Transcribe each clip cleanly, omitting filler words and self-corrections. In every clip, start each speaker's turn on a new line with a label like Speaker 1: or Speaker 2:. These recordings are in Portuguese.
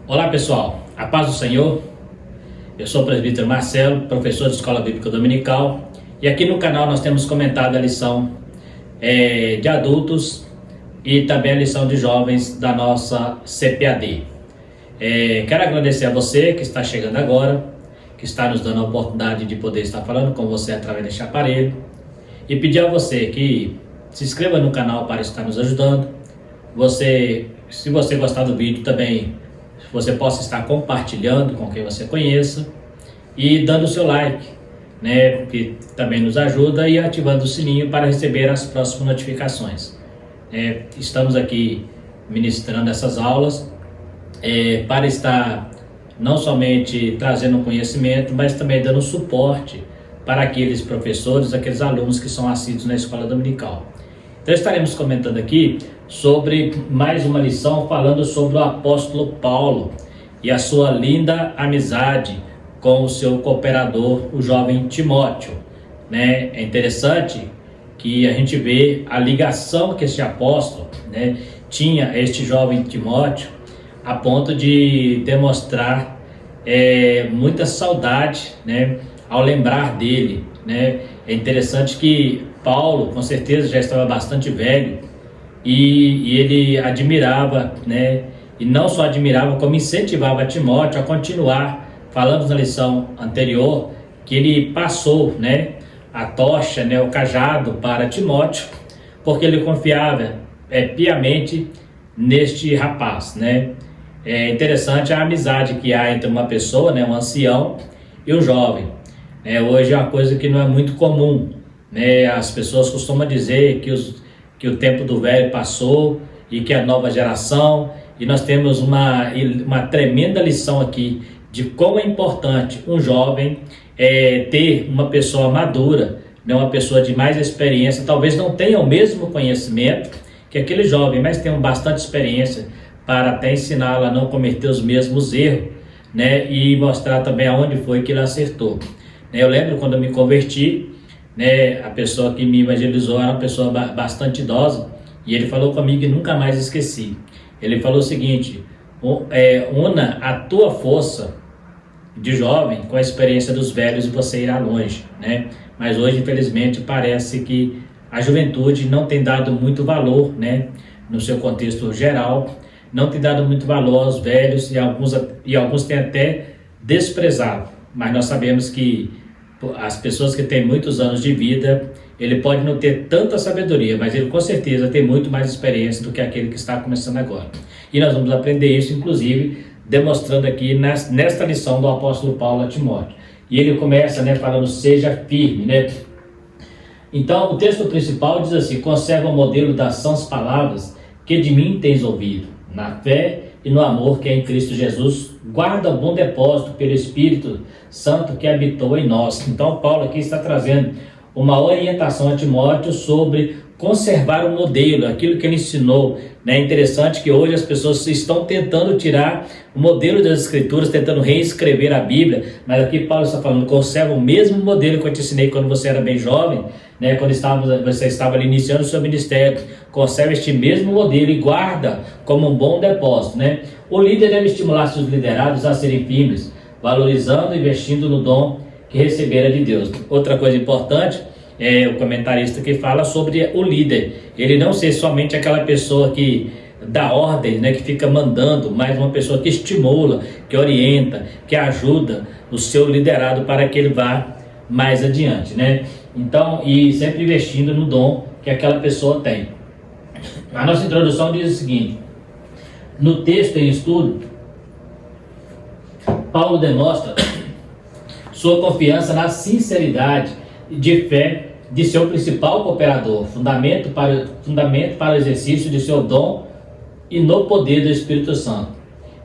Speaker 1: Olá pessoal, a paz do Senhor. Eu sou o presbítero Marcelo, professor de Escola Bíblica Dominical, e aqui no canal nós temos comentado a lição de adultos e também a lição de jovens da nossa CPAD. Quero agradecer a você que está chegando agora, que está nos dando a oportunidade de poder estar falando com você através deste aparelho, e pedir a você que se inscreva no canal para estar nos ajudando. Se você gostar do vídeo também, você possa estar compartilhando com quem você conheça e dando o seu like, né, que também nos ajuda, e ativando o sininho para receber as próximas notificações. Estamos aqui ministrando essas aulas para estar não somente trazendo conhecimento, mas também dando suporte para aqueles professores, aqueles alunos que são assíduos na escola dominical. Então estaremos comentando aqui sobre mais uma lição falando sobre o apóstolo Paulo e a sua linda amizade com o seu cooperador, o jovem Timóteo, né? É interessante que a gente vê a ligação que este apóstolo, né, tinha a este jovem Timóteo, a ponto de demonstrar muita saudade, né, ao lembrar dele, né? É interessante que Paulo, com certeza, já estava bastante velho, e ele admirava, né? E não só admirava, como incentivava Timóteo a continuar. Falamos na lição anterior que ele passou, né, a tocha, né, o cajado para Timóteo, porque ele confiava piamente neste rapaz, né? É interessante a amizade que há entre uma pessoa, né, um ancião, e um jovem. Hoje é uma coisa que não é muito comum, né? As pessoas costumam dizer que o tempo do velho passou e que a nova geração, e nós temos uma tremenda lição aqui de como é importante um jovem ter uma pessoa madura, né? Uma pessoa de mais experiência. Talvez não tenha o mesmo conhecimento que aquele jovem, mas tenha bastante experiência para até ensiná-lo a não cometer os mesmos erros, né? E mostrar também aonde foi que ele acertou. Eu lembro quando eu me converti, né, a pessoa que me evangelizou era uma pessoa bastante idosa, e ele falou comigo e nunca mais esqueci. Ele falou o seguinte: una a tua força de jovem com a experiência dos velhos e você irá longe, né? Mas hoje, infelizmente, parece que a juventude não tem dado muito valor, né, no seu contexto geral, não tem dado muito valor aos velhos, e alguns têm até desprezado. Mas nós sabemos que as pessoas que têm muitos anos de vida, ele pode não ter tanta sabedoria, mas ele com certeza tem muito mais experiência do que aquele que está começando agora. E nós vamos aprender isso, inclusive, demonstrando aqui nesta lição do apóstolo Paulo a Timóteo. E ele começa, né, falando: seja firme, né? Então, o texto principal diz assim: conserva o modelo das sãs palavras que de mim tens ouvido, na fé e no amor que é em Cristo Jesus, guarda o bom depósito pelo Espírito Santo que habitou em nós. Então Paulo aqui está trazendo uma orientação a Timóteo sobre conservar o modelo, aquilo que ele ensinou, né? É interessante que hoje as pessoas estão tentando tirar o modelo das Escrituras, tentando reescrever a Bíblia, mas aqui Paulo está falando: conserva o mesmo modelo que eu te ensinei quando você era bem jovem, né? Quando você estava ali iniciando o seu ministério. Conserva este mesmo modelo e guarda como um bom depósito, né? O líder deve estimular seus liderados a serem firmes, valorizando e investindo no dom que recebera de Deus. Outra coisa importante é o comentarista que fala sobre o líder, ele não ser somente aquela pessoa que dá ordem, né, que fica mandando, mas uma pessoa que estimula, que orienta, que ajuda o seu liderado para que ele vá mais adiante, né? Então, e sempre investindo no dom que aquela pessoa tem. A nossa introdução diz o seguinte: no texto em estudo, Paulo demonstra sua confiança na sinceridade de fé de seu principal cooperador, fundamento para o exercício de seu dom e no poder do Espírito Santo.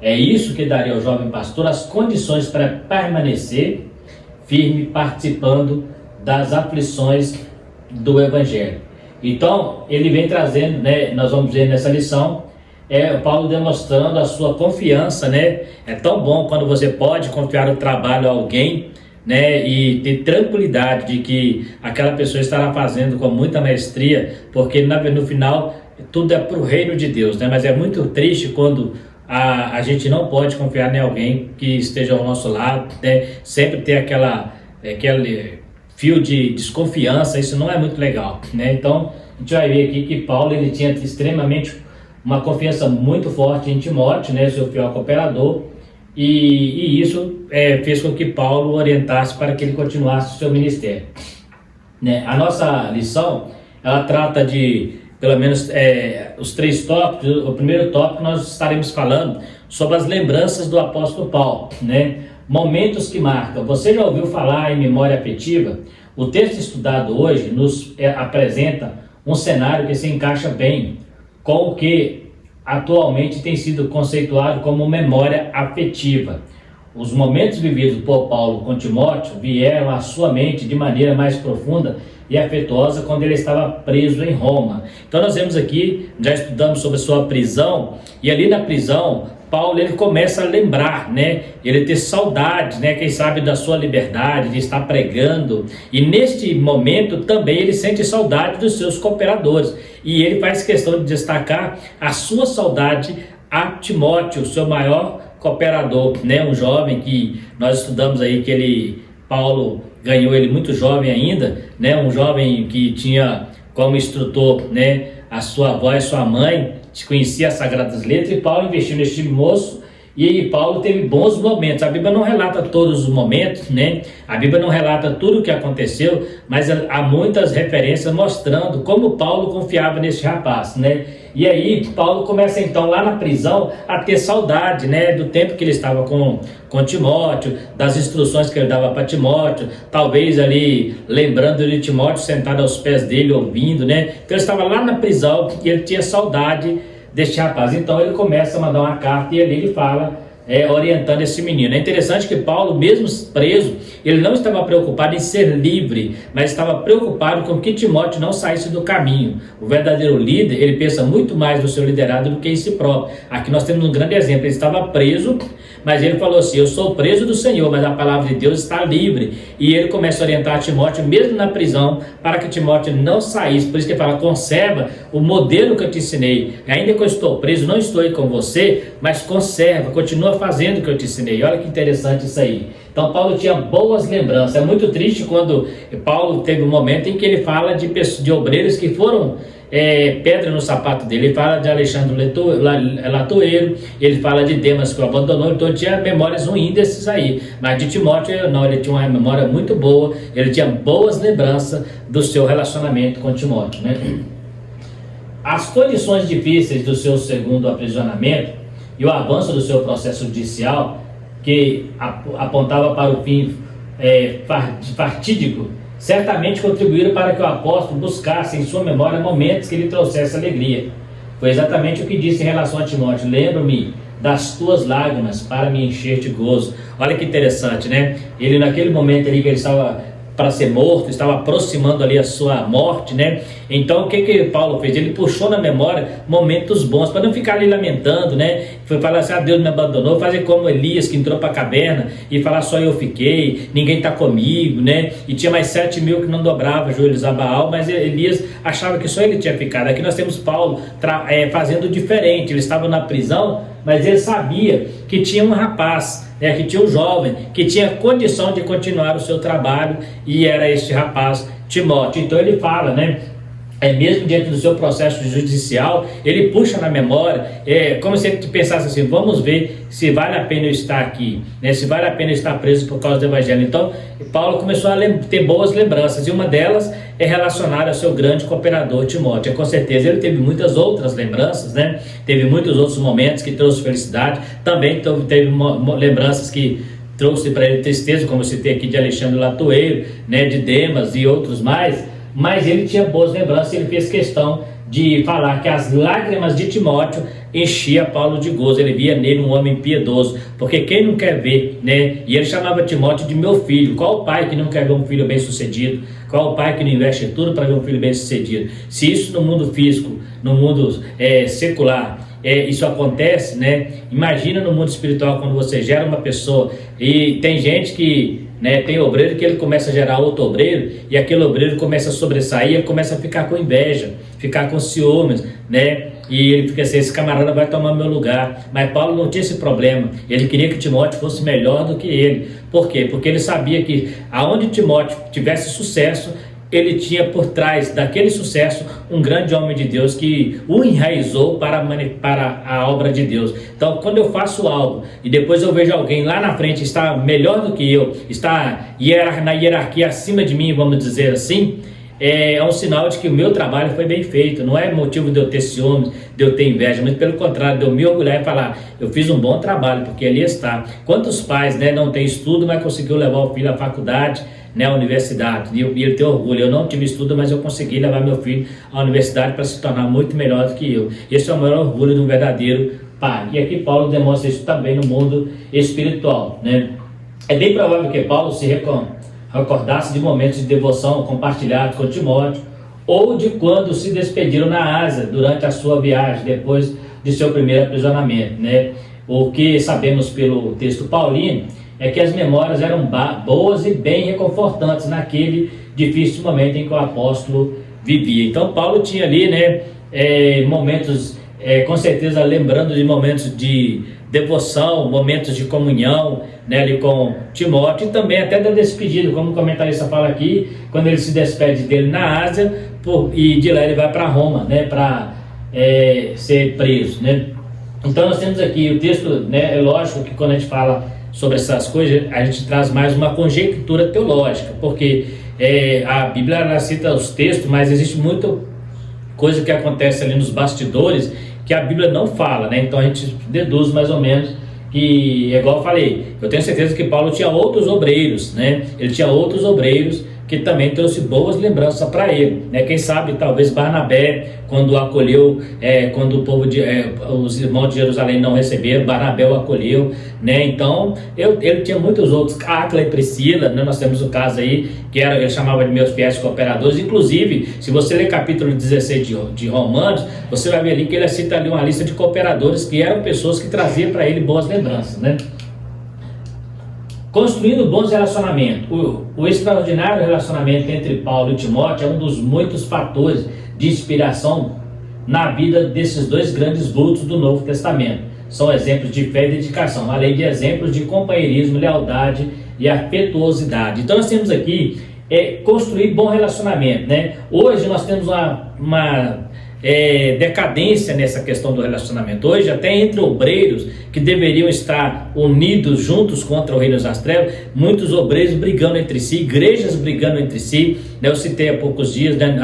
Speaker 1: É isso que daria ao jovem pastor as condições para permanecer firme, participando das aflições do Evangelho. Então, ele vem trazendo, né, nós vamos ver nessa lição, Paulo demonstrando a sua confiança, né? É tão bom quando você pode confiar o trabalho a alguém, né, e ter tranquilidade de que aquela pessoa estará fazendo com muita maestria, porque no final tudo é para o reino de Deus, né? Mas é muito triste quando a gente não pode confiar em alguém que esteja ao nosso lado, né? Sempre ter aquele fio de desconfiança, isso não é muito legal, né? Então, a gente vai ver aqui que Paulo, ele tinha extremamente uma confiança muito forte em Timóteo, né, seu fiel cooperador, e isso fez com que Paulo orientasse para que ele continuasse o seu ministério, né? A nossa lição, ela trata de, pelo menos, os 3 tópicos. O primeiro tópico nós estaremos falando sobre as lembranças do apóstolo Paulo, né? Momentos que marcam. Você já ouviu falar em memória afetiva? O texto estudado hoje nos apresenta um cenário que se encaixa bem com o que atualmente tem sido conceituado como memória afetiva. Os momentos vividos por Paulo com Timóteo vieram à sua mente de maneira mais profunda e afetuosa quando ele estava preso em Roma. Então nós vemos aqui, já estudamos sobre a sua prisão, e ali na prisão, Paulo, ele começa a lembrar, né? Ele ter saudade, né? Quem sabe da sua liberdade, de estar pregando. E neste momento também ele sente saudade dos seus cooperadores. E ele faz questão de destacar a sua saudade a Timóteo, seu maior cooperador, né? Um jovem que nós estudamos aí que Paulo ganhou ele muito jovem ainda, né? Um jovem que tinha como instrutor, né, a sua avó e sua mãe, conhecia as Sagradas Letras, e Paulo investiu neste moço, e Paulo teve bons momentos. A Bíblia não relata todos os momentos, né? A Bíblia não relata tudo o que aconteceu, mas há muitas referências mostrando como Paulo confiava nesse rapaz, né? E aí Paulo começa então lá na prisão a ter saudade, né, do tempo que ele estava com Timóteo, das instruções que ele dava para Timóteo, talvez ali lembrando de Timóteo sentado aos pés dele ouvindo, né? Então ele estava lá na prisão e ele tinha saudade deste rapaz. Então ele começa a mandar uma carta e ali ele fala, orientando esse menino. É interessante que Paulo, mesmo preso, ele não estava preocupado em ser livre, mas estava preocupado com que Timóteo não saísse do caminho. O verdadeiro líder, ele pensa muito mais no seu liderado do que em si próprio. Aqui nós temos um grande exemplo. Ele estava preso, mas ele falou assim: eu sou preso do Senhor, mas a palavra de Deus está livre. E ele começa a orientar Timóteo, mesmo na prisão, para que Timóteo não saísse. Por isso que ele fala: conserva o modelo que eu te ensinei. Ainda que eu estou preso, não estou aí com você, mas conserva, continua fazendo o que eu te ensinei. Olha que interessante isso aí. Então Paulo tinha boas lembranças. É muito triste quando Paulo teve um momento em que ele fala de obreiros que foram pedra no sapato dele. Ele fala de Alexandre Latoeiro, ele fala de Demas que o abandonou. Então tinha memórias ruins desses aí, mas de Timóteo não, ele tinha uma memória muito boa, ele tinha boas lembranças do seu relacionamento com Timóteo, né? As condições difíceis do seu segundo aprisionamento e o avanço do seu processo judicial, que apontava para o fim fatídico, certamente contribuíram para que o apóstolo buscasse em sua memória momentos que lhe trouxesse alegria. Foi exatamente o que disse em relação a Timóteo: lembro-me das tuas lágrimas para me encher de gozo. Olha que interessante, né? Ele, naquele momento ali que ele estava para ser morto, estava aproximando ali a sua morte, né? Então o que Paulo fez? Ele puxou na memória momentos bons, para não ficar ali lamentando, né? Foi falar assim: ah, Deus me abandonou, fazer como Elias, que entrou para a caverna e falar: só eu fiquei, ninguém está comigo, né? E tinha mais 7.000 que não dobravam joelhos a Baal, mas Elias achava que só ele tinha ficado. Aqui nós temos Paulo fazendo diferente. Ele estava na prisão, mas ele sabia que tinha um rapaz, que tinha um jovem, que tinha condição de continuar o seu trabalho, e era este rapaz, Timóteo. Então ele fala, né? Mesmo diante do seu processo judicial, ele puxa na memória, como se ele pensasse assim: vamos ver se vale a pena eu estar aqui, né? Se vale a pena eu estar preso por causa do evangelho. Então Paulo começou a ter boas lembranças, e uma delas é relacionada ao seu grande cooperador Timóteo. Com certeza ele teve muitas outras lembranças, né? Teve muitos outros momentos que trouxe felicidade, também teve lembranças que trouxe para ele tristeza, como eu citei aqui de Alexandre Latoeiro, né? De Demas e outros mais. Mas ele tinha boas lembranças, e ele fez questão de falar que as lágrimas de Timóteo enchia Paulo de gozo. Ele via nele um homem piedoso, porque quem não quer ver, né? E ele chamava Timóteo de meu filho. Qual o pai que não quer ver um filho bem sucedido? Qual o pai que não investe tudo para ver um filho bem sucedido? Se isso no mundo físico, no mundo secular, isso acontece, né? Imagina no mundo espiritual, quando você gera uma pessoa. E tem gente que, né, tem obreiro que ele começa a gerar outro obreiro, e aquele obreiro começa a sobressair, ele começa a ficar com inveja, ficar com ciúmes, né? E ele fica assim, esse camarada vai tomar meu lugar. Mas Paulo não tinha esse problema. Ele queria que Timóteo fosse melhor do que ele. Por quê? Porque ele sabia que aonde Timóteo tivesse sucesso, ele tinha por trás daquele sucesso um grande homem de Deus que o enraizou para a obra de Deus. Então, quando eu faço algo e depois eu vejo alguém lá na frente está melhor do que eu, está na hierarquia acima de mim, vamos dizer assim, é um sinal de que o meu trabalho foi bem feito. Não é motivo de eu ter ciúmes, de eu ter inveja, mas pelo contrário, de eu me orgulhar e falar, eu fiz um bom trabalho, porque ali está. Quantos pais, né, não têm estudo, mas conseguiu levar o filho à faculdade, né, à universidade, e ele tem orgulho. Eu não tive estudo, mas eu consegui levar meu filho à universidade para se tornar muito melhor do que eu. Esse é o maior orgulho de um verdadeiro pai. E aqui Paulo demonstra isso também no mundo espiritual, né? É bem provável que Paulo se recordasse de momentos de devoção compartilhados com Timóteo, ou de quando se despediram na Ásia durante a sua viagem, depois de seu primeiro aprisionamento, né? O que sabemos pelo texto paulino é que as memórias eram boas e bem reconfortantes naquele difícil momento em que o apóstolo vivia. Então Paulo tinha ali, né, momentos, com certeza lembrando de momentos de devoção, momentos de comunhão, né, ali com Timóteo, e também até da despedida, como o comentarista fala aqui, quando ele se despede dele na Ásia, e de lá ele vai para Roma, né, para ser preso, né. Então nós temos aqui o texto, né, é lógico que quando a gente fala sobre essas coisas, a gente traz mais uma conjectura teológica, porque a Bíblia ela cita os textos, mas existe muita coisa que acontece ali nos bastidores que a Bíblia não fala, né? Então a gente deduz mais ou menos que, igual eu falei, eu tenho certeza que Paulo tinha outros obreiros, né? Ele tinha outros obreiros que também trouxe boas lembranças para ele, né? Quem sabe talvez Barnabé, quando acolheu, quando o povo os irmãos de Jerusalém não receberam, Barnabé o acolheu, né? Então ele tinha muitos outros, Áquila e Priscila, né? Nós temos o caso aí que ele chamava de meus fiéis cooperadores. Inclusive, se você ler capítulo 16 de Romanos, você vai ver ali que ele cita ali uma lista de cooperadores que eram pessoas que traziam para ele boas lembranças, né? Construindo bons relacionamentos. O extraordinário relacionamento entre Paulo e Timóteo é um dos muitos fatores de inspiração na vida desses dois grandes vultos do Novo Testamento. São exemplos de fé e dedicação, além de exemplos de companheirismo, lealdade e afetuosidade. Então nós temos aqui construir bom relacionamento, né? Hoje nós temos uma decadência nessa questão do relacionamento. Hoje, até entre obreiros que deveriam estar unidos juntos contra o reino das trevas, muitos obreiros brigando entre si, igrejas brigando entre si, né? Eu citei há poucos dias, né,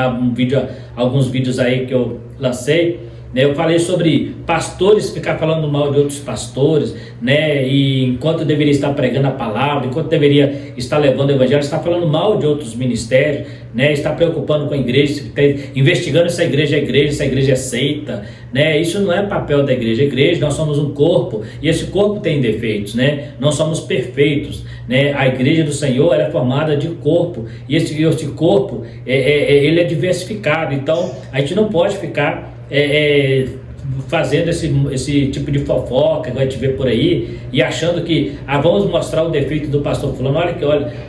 Speaker 1: alguns vídeos aí que eu lancei, né? Eu falei sobre pastores ficar falando mal de outros pastores, né? E enquanto deveria estar pregando a palavra, enquanto deveria estar levando o evangelho, está falando mal de outros ministérios, né? Está preocupando com a igreja, investigando se a igreja é seita, né? Isso não é papel da igreja. A igreja, nós somos um corpo, e esse corpo tem defeitos, né? Não somos perfeitos, né? A igreja do Senhor ela é formada de corpo, e esse corpo ele é diversificado. Então a gente não pode ficar fazendo esse tipo de fofoca que a gente vê por aí e achando que vamos mostrar o defeito do pastor fulano.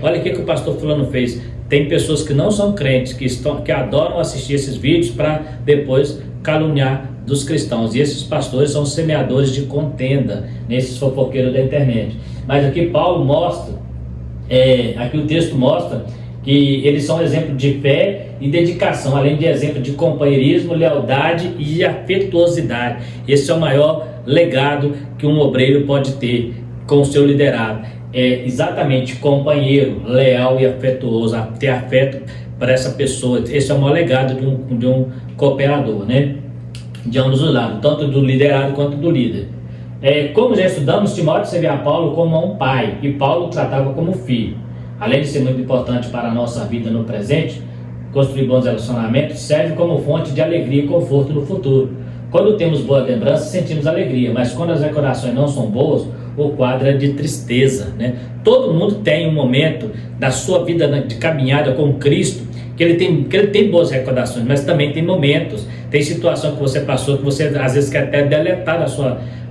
Speaker 1: Olha o que o pastor fulano fez. Tem pessoas que não são crentes, que adoram assistir esses vídeos para depois caluniar dos cristãos, e esses pastores são semeadores de contenda, nesses fofoqueiros da internet. Mas aqui Paulo mostra, aqui o texto mostra que eles são exemplo de fé e dedicação, além de exemplo de companheirismo, lealdade e afetuosidade. Esse é o maior legado que um obreiro pode ter com o seu liderado. É exatamente companheiro, leal e afetuoso, ter afeto para essa pessoa. Esse é o maior legado de um cooperador, né? De ambos os lados, tanto do liderado quanto do líder. Como já estudamos, Timóteo servia a Paulo como um pai, e Paulo o tratava como filho. Além de ser muito importante para a nossa vida no presente, construir bons relacionamentos serve como fonte de alegria e conforto no futuro. Quando temos boas lembranças, sentimos alegria, mas quando as recordações não são boas, o quadro é de tristeza, né? Todo mundo tem um momento da sua vida de caminhada com Cristo que ele tem boas recordações, mas também tem momentos, tem situação que você passou que você às vezes quer até deletar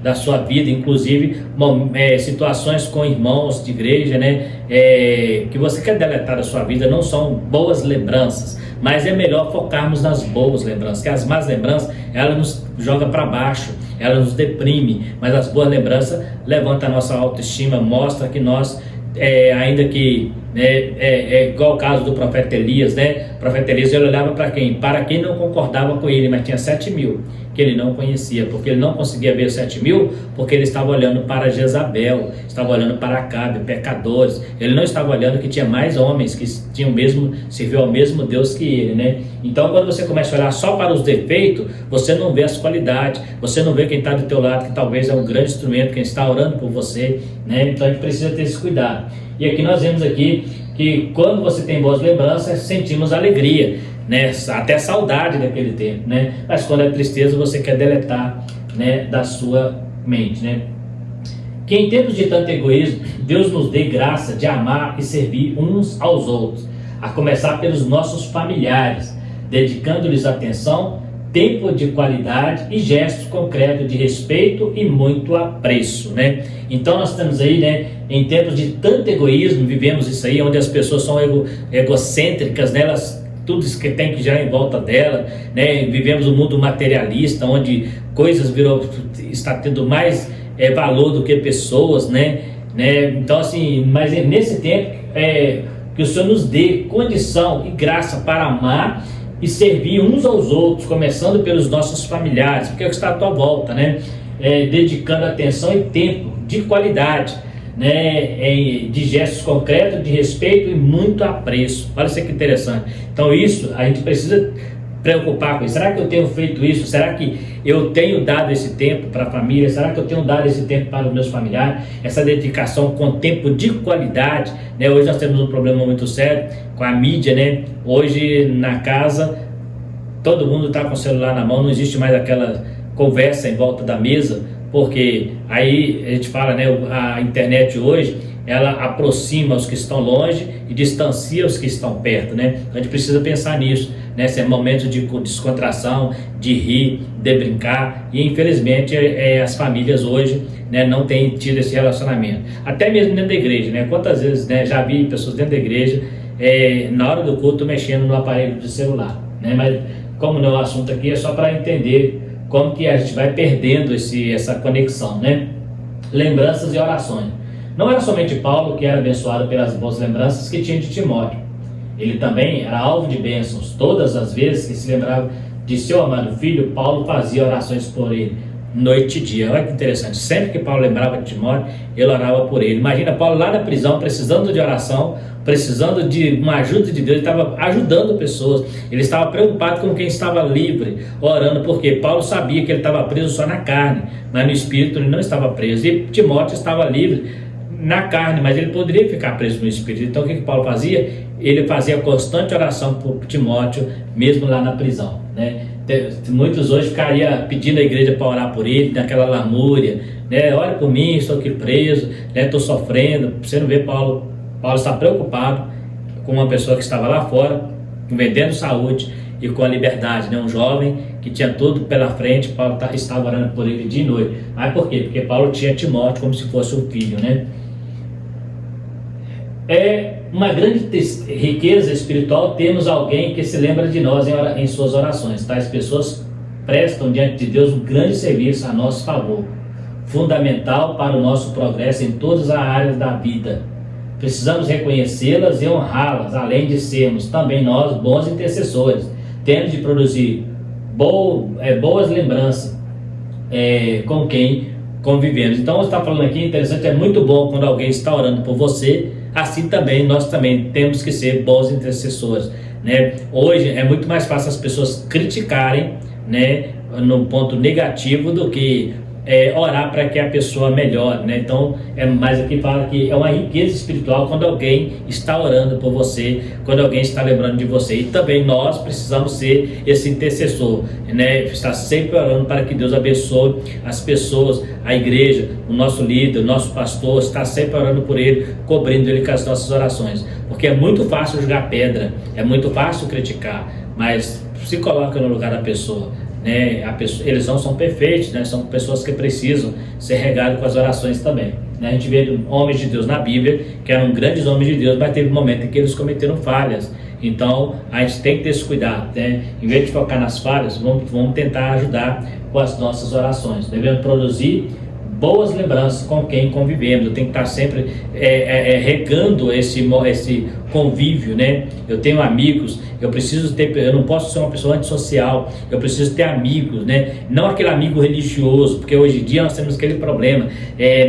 Speaker 1: da sua vida, inclusive situações com irmãos de igreja, né, que você quer deletar da sua vida, não são boas lembranças, mas é melhor focarmos nas boas lembranças, que as más lembranças, ela nos joga para baixo, ela nos deprime, mas as boas lembranças levantam a nossa autoestima, mostra que nós, ainda que, igual o caso do profeta Elias, né? O profeta Elias, ele olhava para quem? Para quem não concordava com ele, mas tinha 7.000 que ele não conhecia, porque ele não conseguia ver os 7.000, porque ele estava olhando para Jezabel, estava olhando para Acabe, pecadores. Ele não estava olhando que tinha mais homens que tinham serviu ao mesmo Deus que ele, né? Então, quando você começa a olhar só para os defeitos, você não vê as qualidades, você não vê quem está do teu lado, que talvez é um grande instrumento, quem está orando por você, né? Então, a gente precisa ter esse cuidado. E aqui nós vemos aqui que quando você tem boas lembranças, sentimos alegria, né? Até saudade daquele tempo, né? Mas quando é tristeza, você quer deletar, né, da sua mente, né? Que em tempos de tanto egoísmo, Deus nos dê graça de amar e servir uns aos outros, a começar pelos nossos familiares, dedicando-lhes atenção, tempo de qualidade e gestos concretos de respeito e muito apreço, né? Então nós estamos aí, né, em tempos de tanto egoísmo, vivemos isso aí, onde as pessoas são egocêntricas, né? Elas, tudo isso que tem que girar em volta dela, né? Vivemos um mundo materialista, onde coisas está tendo mais valor do que pessoas, né? Então assim, mas nesse tempo, que o Senhor nos dê condição e graça para amar e servir uns aos outros, começando pelos nossos familiares, porque é o que está à tua volta, né? Dedicando atenção e tempo de qualidade, né? De gestos concretos, de respeito e muito apreço. Olha isso que interessante. Então isso, a gente precisa preocupar com isso. Será que eu tenho feito isso? Será que eu tenho dado esse tempo para a família? Será que eu tenho dado esse tempo para os meus familiares? Essa dedicação com tempo de qualidade, né? Hoje nós temos um problema muito sério com a mídia, né? Hoje na casa todo mundo está com o celular na mão, não existe mais aquela conversa em volta da mesa, porque aí a gente fala, né? A internet hoje, ela aproxima os que estão longe e distancia os que estão perto, né? A gente precisa pensar nisso, né? Esse é um momento de descontração, de rir, de brincar, e infelizmente as famílias hoje, né, não têm tido esse relacionamento. Até mesmo dentro da igreja, né? Quantas vezes, né, já vi pessoas dentro da igreja, na hora do culto, mexendo no aparelho de celular, né? Mas como não é o assunto aqui, é só para entender como que a gente vai perdendo essa conexão, né? Lembranças e orações. Não era somente Paulo que era abençoado pelas boas lembranças que tinha de Timóteo. Ele também era alvo de bênçãos. Todas as vezes que se lembrava de seu amado filho, Paulo fazia orações por ele, noite e dia. Olha que interessante. Sempre que Paulo lembrava de Timóteo, ele orava por ele. Imagina Paulo lá na prisão, precisando de oração, precisando de uma ajuda de Deus. Ele estava ajudando pessoas. Ele estava preocupado com quem estava livre, orando, porque Paulo sabia que ele estava preso só na carne, mas no espírito ele não estava preso. E Timóteo estava livre na carne, mas ele poderia ficar preso no espírito. Então o que Paulo fazia? Ele fazia constante oração por Timóteo, mesmo lá na prisão, né? Muitos hoje ficariam pedindo a igreja para orar por ele, naquela lamúria, né? Olha por mim, estou aqui preso, né? Estou sofrendo. Você não vê Paulo está preocupado com uma pessoa que estava lá fora, vendendo saúde e com a liberdade, né? Um jovem que tinha tudo pela frente. Paulo estava orando por ele dia e noite. Mas por quê? Porque Paulo tinha Timóteo como se fosse um filho, né? É uma grande riqueza espiritual termos alguém que se lembra de nós em suas orações. Tais pessoas prestam diante de Deus um grande serviço a nosso favor, fundamental para o nosso progresso em todas as áreas da vida. Precisamos reconhecê-las e honrá-las, além de sermos também nós bons intercessores, tendo de produzir boas lembranças com quem convivemos. Então, você está falando aqui, interessante, é muito bom quando alguém está orando por você. Assim também, nós também temos que ser bons intercessores, né? Hoje é muito mais fácil as pessoas criticarem, né, no ponto negativo, do que orar para que a pessoa melhore, né? Então, mais aqui fala que é uma riqueza espiritual quando alguém está orando por você, quando alguém está lembrando de você. E também nós precisamos ser esse intercessor, né? Estar sempre orando para que Deus abençoe as pessoas, a igreja, o nosso líder, o nosso pastor, estar sempre orando por ele, cobrindo ele com as nossas orações. Porque é muito fácil jogar pedra, é muito fácil criticar, mas se coloca no lugar da pessoa. né? Eles não são perfeitos, né? São pessoas que precisam ser regados com as orações também, né? A gente vê homens de Deus na Bíblia que eram grandes homens de Deus, mas teve um momento em que eles cometeram falhas. Então a gente tem que ter esse cuidado, né? Em vez de focar nas falhas, vamos tentar ajudar com as nossas orações. Devemos produzir boas lembranças com quem convivemos. Eu tenho que estar sempre regando esse convívio, né? Eu tenho amigos, eu não posso ser uma pessoa antissocial, eu preciso ter amigos, né? Não aquele amigo religioso, porque hoje em dia nós temos aquele problema,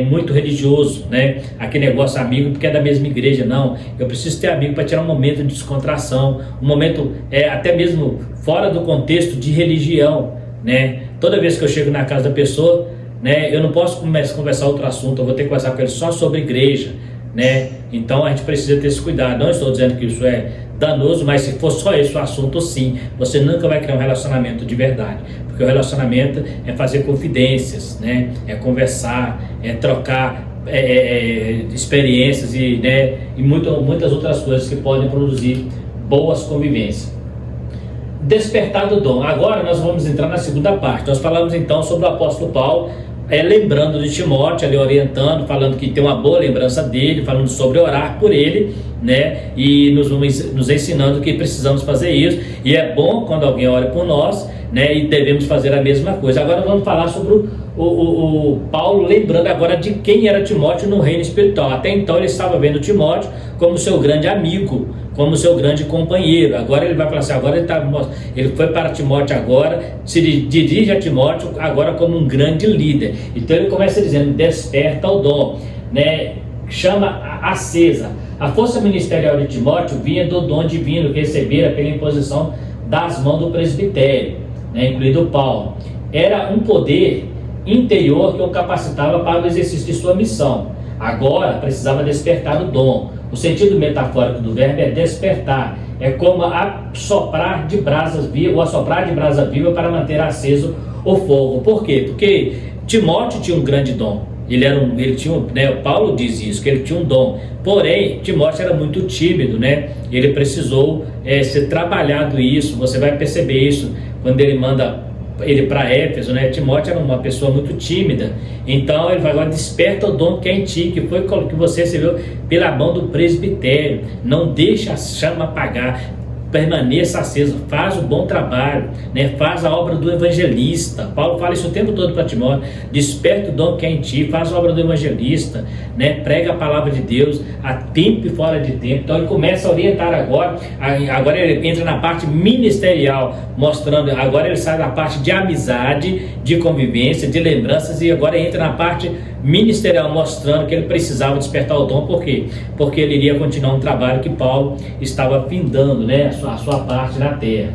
Speaker 1: muito religioso, né? Aquele negócio amigo porque é da mesma igreja, não. Eu preciso ter amigo para tirar um momento de descontração, um momento até mesmo fora do contexto de religião, né? Toda vez que eu chego na casa da pessoa, né, eu não posso conversar outro assunto, eu vou ter que conversar com ele só sobre igreja, né? Então a gente precisa ter esse cuidado. Não estou dizendo que isso é danoso, mas se for só esse o assunto, sim, você nunca vai criar um relacionamento de verdade, porque o relacionamento é fazer confidências, né? É conversar, é trocar experiências né, e muitas outras coisas que podem produzir boas convivências. Despertar do dom. Agora nós vamos entrar na segunda parte. Nós falamos então sobre o apóstolo Paulo, lembrando de Timóteo, ali orientando, falando que tem uma boa lembrança dele, falando sobre orar por ele, né? E nos ensinando que precisamos fazer isso. E é bom quando alguém ora por nós, né? E devemos fazer a mesma coisa. Agora vamos falar sobre o Paulo, lembrando agora de quem era Timóteo no reino espiritual. Até então ele estava vendo Timóteo como seu grande amigo, como seu grande companheiro. Agora ele vai falar assim, ele foi para Timóteo agora, se dirige a Timóteo agora como um grande líder. Então ele começa dizendo, desperta o dom, né? Chama acesa. A força ministerial de Timóteo vinha do dom divino que recebera pela imposição das mãos do presbitério, né? Incluído Paulo. Era um poder interior que o capacitava para o exercício de sua missão. Agora precisava despertar o dom. O sentido metafórico do verbo é despertar. É como assoprar de brasas vivas, ou assoprar de brasa viva para manter aceso o fogo. Por quê? Porque Timóteo tinha um grande dom. Ele tinha, né, Paulo diz isso, que ele tinha um dom. Porém, Timóteo era muito tímido, né? Ele precisou ser trabalhado isso. Você vai perceber isso quando ele manda ele para Éfeso, né? Timóteo era uma pessoa muito tímida. Então ele vai agora, desperta o dom que é em ti, que foi que você recebeu pela mão do presbitério. Não deixa a chama apagar, permaneça aceso, faz o bom trabalho, né? Faz a obra do evangelista. Paulo fala isso o tempo todo para Timóteo, desperta o dom que é em ti, faz a obra do evangelista, né? Prega a palavra de Deus a tempo e fora de tempo. Então ele começa a orientar agora ele entra na parte ministerial, mostrando, agora ele sai da parte de amizade, de convivência, de lembranças, e agora entra na parte ministerial, mostrando que ele precisava despertar o dom. Por quê? Porque ele iria continuar um trabalho que Paulo estava findando, né? A sua parte na terra.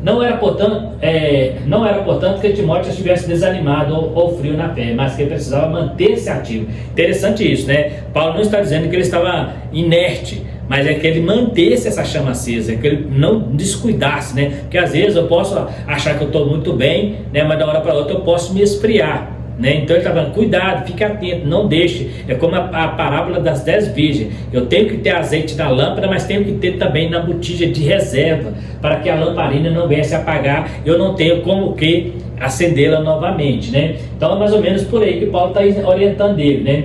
Speaker 1: Não era portanto que Timóteo estivesse desanimado ou frio na fé, mas que ele precisava manter-se ativo. Interessante isso, né? Paulo não está dizendo que ele estava inerte, mas é que ele mantesse essa chama acesa, é que ele não descuidasse, né? Porque às vezes eu posso achar que eu estou muito bem, né? Mas da hora para outra eu posso me esfriar, né? Então ele está falando, cuidado, fique atento, não deixe. É como a parábola das 10 virgens. Eu tenho que ter azeite na lâmpada, mas tenho que ter também na botija de reserva, para que a lamparina não venha se apagar, eu não tenho como que acendê-la novamente, né? Então é mais ou menos por aí que Paulo está orientando ele, né?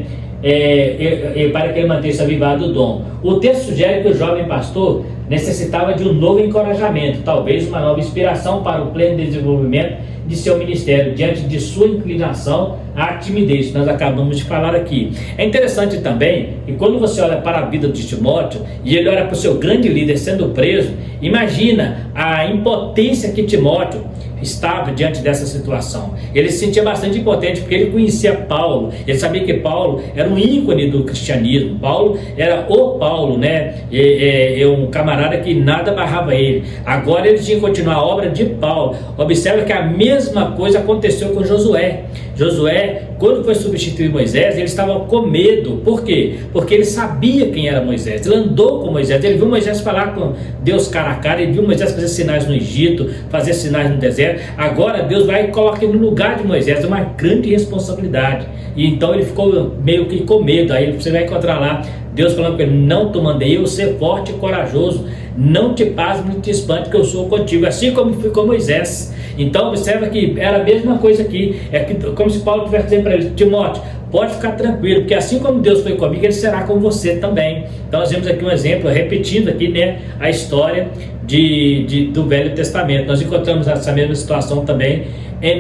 Speaker 1: Para que ele mantenha avivado o dom. O texto sugere que o jovem pastor necessitava de um novo encorajamento, talvez uma nova inspiração para o pleno desenvolvimento de seu ministério, diante de sua inclinação à timidez, que nós acabamos de falar aqui. É interessante também que quando você olha para a vida de Timóteo, e ele olha para o seu grande líder sendo preso, imagina a impotência que Timóteo estava diante dessa situação. Ele se sentia bastante impotente, porque ele conhecia Paulo, ele sabia que Paulo era um ícone do cristianismo. Paulo era o Paulo, né? Um camarada que nada barrava ele. Agora ele tinha que continuar a obra de Paulo. Observa que a mesma coisa aconteceu com Josué. Josué, quando foi substituir Moisés, ele estava com medo. Por quê? Porque ele sabia quem era Moisés. Ele andou com Moisés, ele viu Moisés falar com Deus cara a cara, ele viu Moisés fazer sinais no Egito, fazer sinais no deserto. Agora Deus vai e coloca ele no lugar de Moisés, é uma grande responsabilidade. E então ele ficou meio que com medo. Aí você vai encontrar lá Deus falando com ele: não te mandei eu, ser forte e corajoso, não te pasme nem te espante, que eu sou contigo, assim como fui com Moisés. Então observa que era a mesma coisa aqui, como se Paulo estivesse dizendo para ele: Timóteo, pode ficar tranquilo, porque assim como Deus foi comigo, Ele será com você também. Então nós vemos aqui um exemplo, repetindo aqui, né, a história do Velho Testamento. Nós encontramos essa mesma situação também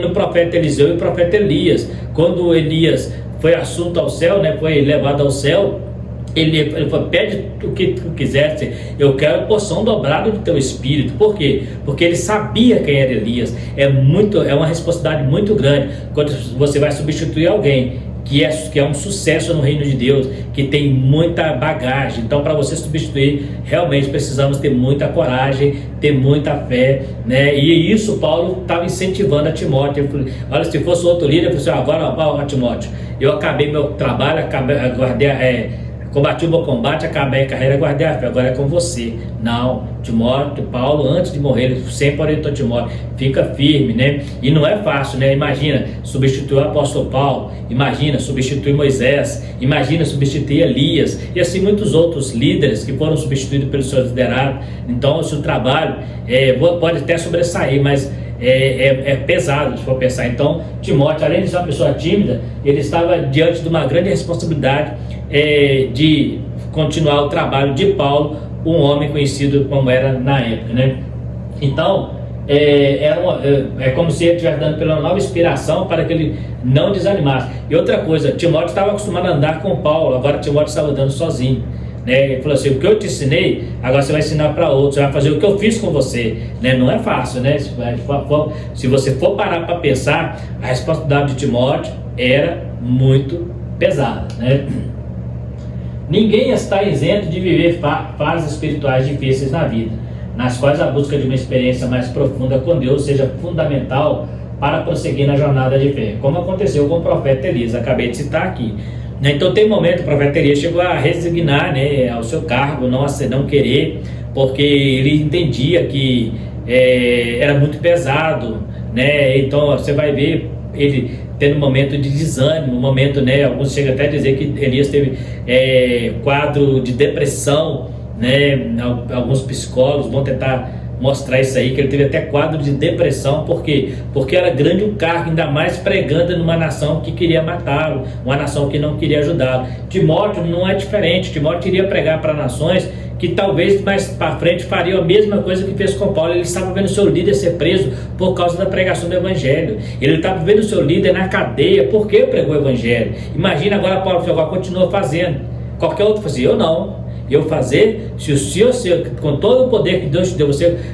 Speaker 1: no profeta Eliseu e o profeta Elias. Quando Elias foi assunto ao céu, né, foi levado ao céu, ele falou: pede o que tu quisesse, eu quero a porção dobrada do teu espírito. Por quê? Porque ele sabia quem era Elias. É uma responsabilidade muito grande quando você vai substituir alguém que é um sucesso no reino de Deus, que tem muita bagagem. Então, para você substituir, realmente precisamos ter muita coragem, ter muita fé, né? E isso Paulo estava incentivando a Timóteo. Ele falou: olha, se fosse outro líder, ele falou assim: agora, Timóteo, eu acabei meu trabalho, combati o bom combate, acabei a carreira, guardei a fé, agora é com você. Não, Timóteo, Paulo, antes de morrer, ele sempre orientou Timóteo: fica firme, né? E não é fácil, né? Imagina substituir o apóstolo Paulo, imagina substituir Moisés, imagina substituir Elias, e assim muitos outros líderes que foram substituídos pelos seus liderados. Então o seu trabalho pode até sobressair, mas é pesado se for pensar. Então Timóteo, além de ser uma pessoa tímida, ele estava diante de uma grande responsabilidade de continuar o trabalho de Paulo, um homem conhecido como era na época, né? Então é como se ele estivesse dando pela nova inspiração para que ele não desanimasse. E outra coisa, Timóteo estava acostumado a andar com Paulo, agora Timóteo estava andando sozinho, né? Ele falou assim: o que eu te ensinei, agora você vai ensinar para outros, você vai fazer o que eu fiz com você, né? Não é fácil, né? Se você for parar para pensar, a responsabilidade de Timóteo era muito pesada, né? Ninguém está isento de viver fases espirituais difíceis na vida, nas quais a busca de uma experiência mais profunda com Deus seja fundamental para prosseguir na jornada de fé, como aconteceu com o profeta Elias, acabei de citar aqui. Então tem um momento que o profeta Elias chegou a resignar, né, ao seu cargo, não querer, porque ele entendia que era muito pesado, né? Então você vai ver ele tendo um momento de desânimo, um momento, né, alguns chegam até a dizer que Elias teve quadro de depressão, né? Alguns psicólogos vão tentar mostrar isso aí, que ele teve até quadro de depressão. Por quê? Porque era grande o cargo, ainda mais pregando numa nação que queria matá-lo, uma nação que não queria ajudá-lo. Timóteo não é diferente. Timóteo iria pregar para nações que talvez mais para frente fariam a mesma coisa que fez com Paulo. Ele estava vendo seu líder ser preso por causa da pregação do evangelho. Ele estava vendo seu líder na cadeia porque pregou o evangelho. Imagina agora Paulo agora continua fazendo. Qualquer outro fazia, eu não. Eu fazer, se o Senhor, com todo o poder que Deus te deu,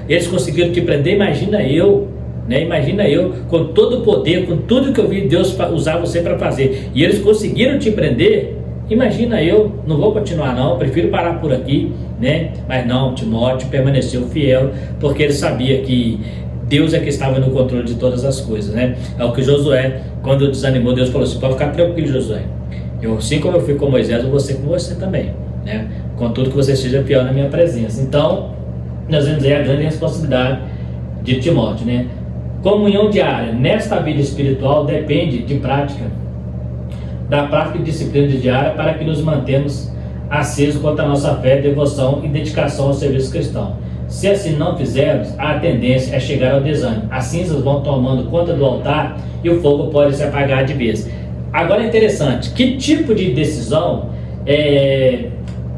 Speaker 1: eles conseguiram te prender, imagina eu, né? Imagina eu, com todo o poder, com tudo que eu vi Deus usar você para fazer, e eles conseguiram te prender, imagina eu, não vou continuar não, prefiro parar por aqui, né? Mas não, Timóteo permaneceu fiel, porque ele sabia que Deus é que estava no controle de todas as coisas, né? É o que Josué, quando desanimou, Deus falou assim: pode ficar tranquilo, Josué, assim como eu fui com Moisés, eu vou ser com você também, né? Contudo que você seja fiel na minha presença. Então, nós vemos aí a grande responsabilidade de Timóteo, né? Comunhão diária nesta vida espiritual depende de prática, da prática e disciplina diária, para que nos mantemos acesos quanto à nossa fé, devoção e dedicação ao serviço cristão. Se assim não fizermos, a tendência é chegar ao desânimo. As cinzas vão tomando conta do altar e o fogo pode se apagar de vez. Agora é interessante, que tipo de decisão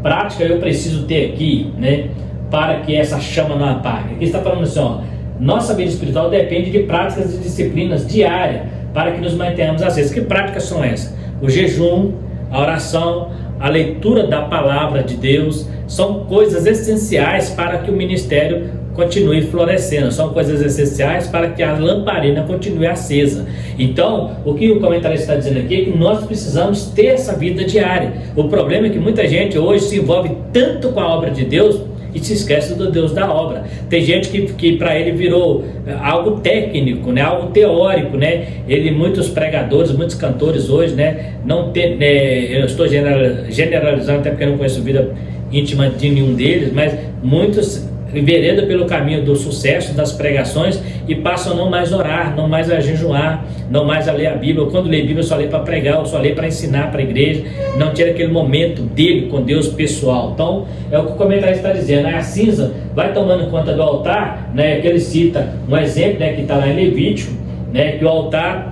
Speaker 1: prática eu preciso ter aqui, né, para que essa chama não apague? Aqui está falando assim, ó: nossa vida espiritual depende de práticas e disciplinas diárias para que nos mantenhamos acesos. Que práticas são essas? O jejum, a oração, a leitura da palavra de Deus, são coisas essenciais para que o ministério continue florescendo, são coisas essenciais para que a lamparina continue acesa. Então, o que o comentarista está dizendo aqui é que nós precisamos ter essa vida diária. O problema é que muita gente hoje se envolve tanto com a obra de Deus e se esquece do Deus da obra. Tem gente que para ele virou algo técnico, né? Algo teórico, né? Muitos pregadores, muitos cantores hoje, né? Não tem, eu estou generalizando até porque eu não conheço vida íntima de nenhum deles, mas muitos enveredam pelo caminho do sucesso, das pregações, e passam a não mais orar, não mais a jejuar, não mais a ler a Bíblia. Quando lê a Bíblia, eu só lê para pregar, eu só lê para ensinar para a igreja, não tira aquele momento dele com Deus pessoal. Então, é o que o comentarista está dizendo, a cinza vai tomando conta do altar, né, que ele cita um exemplo, né, que está lá em Levítico, né, que o altar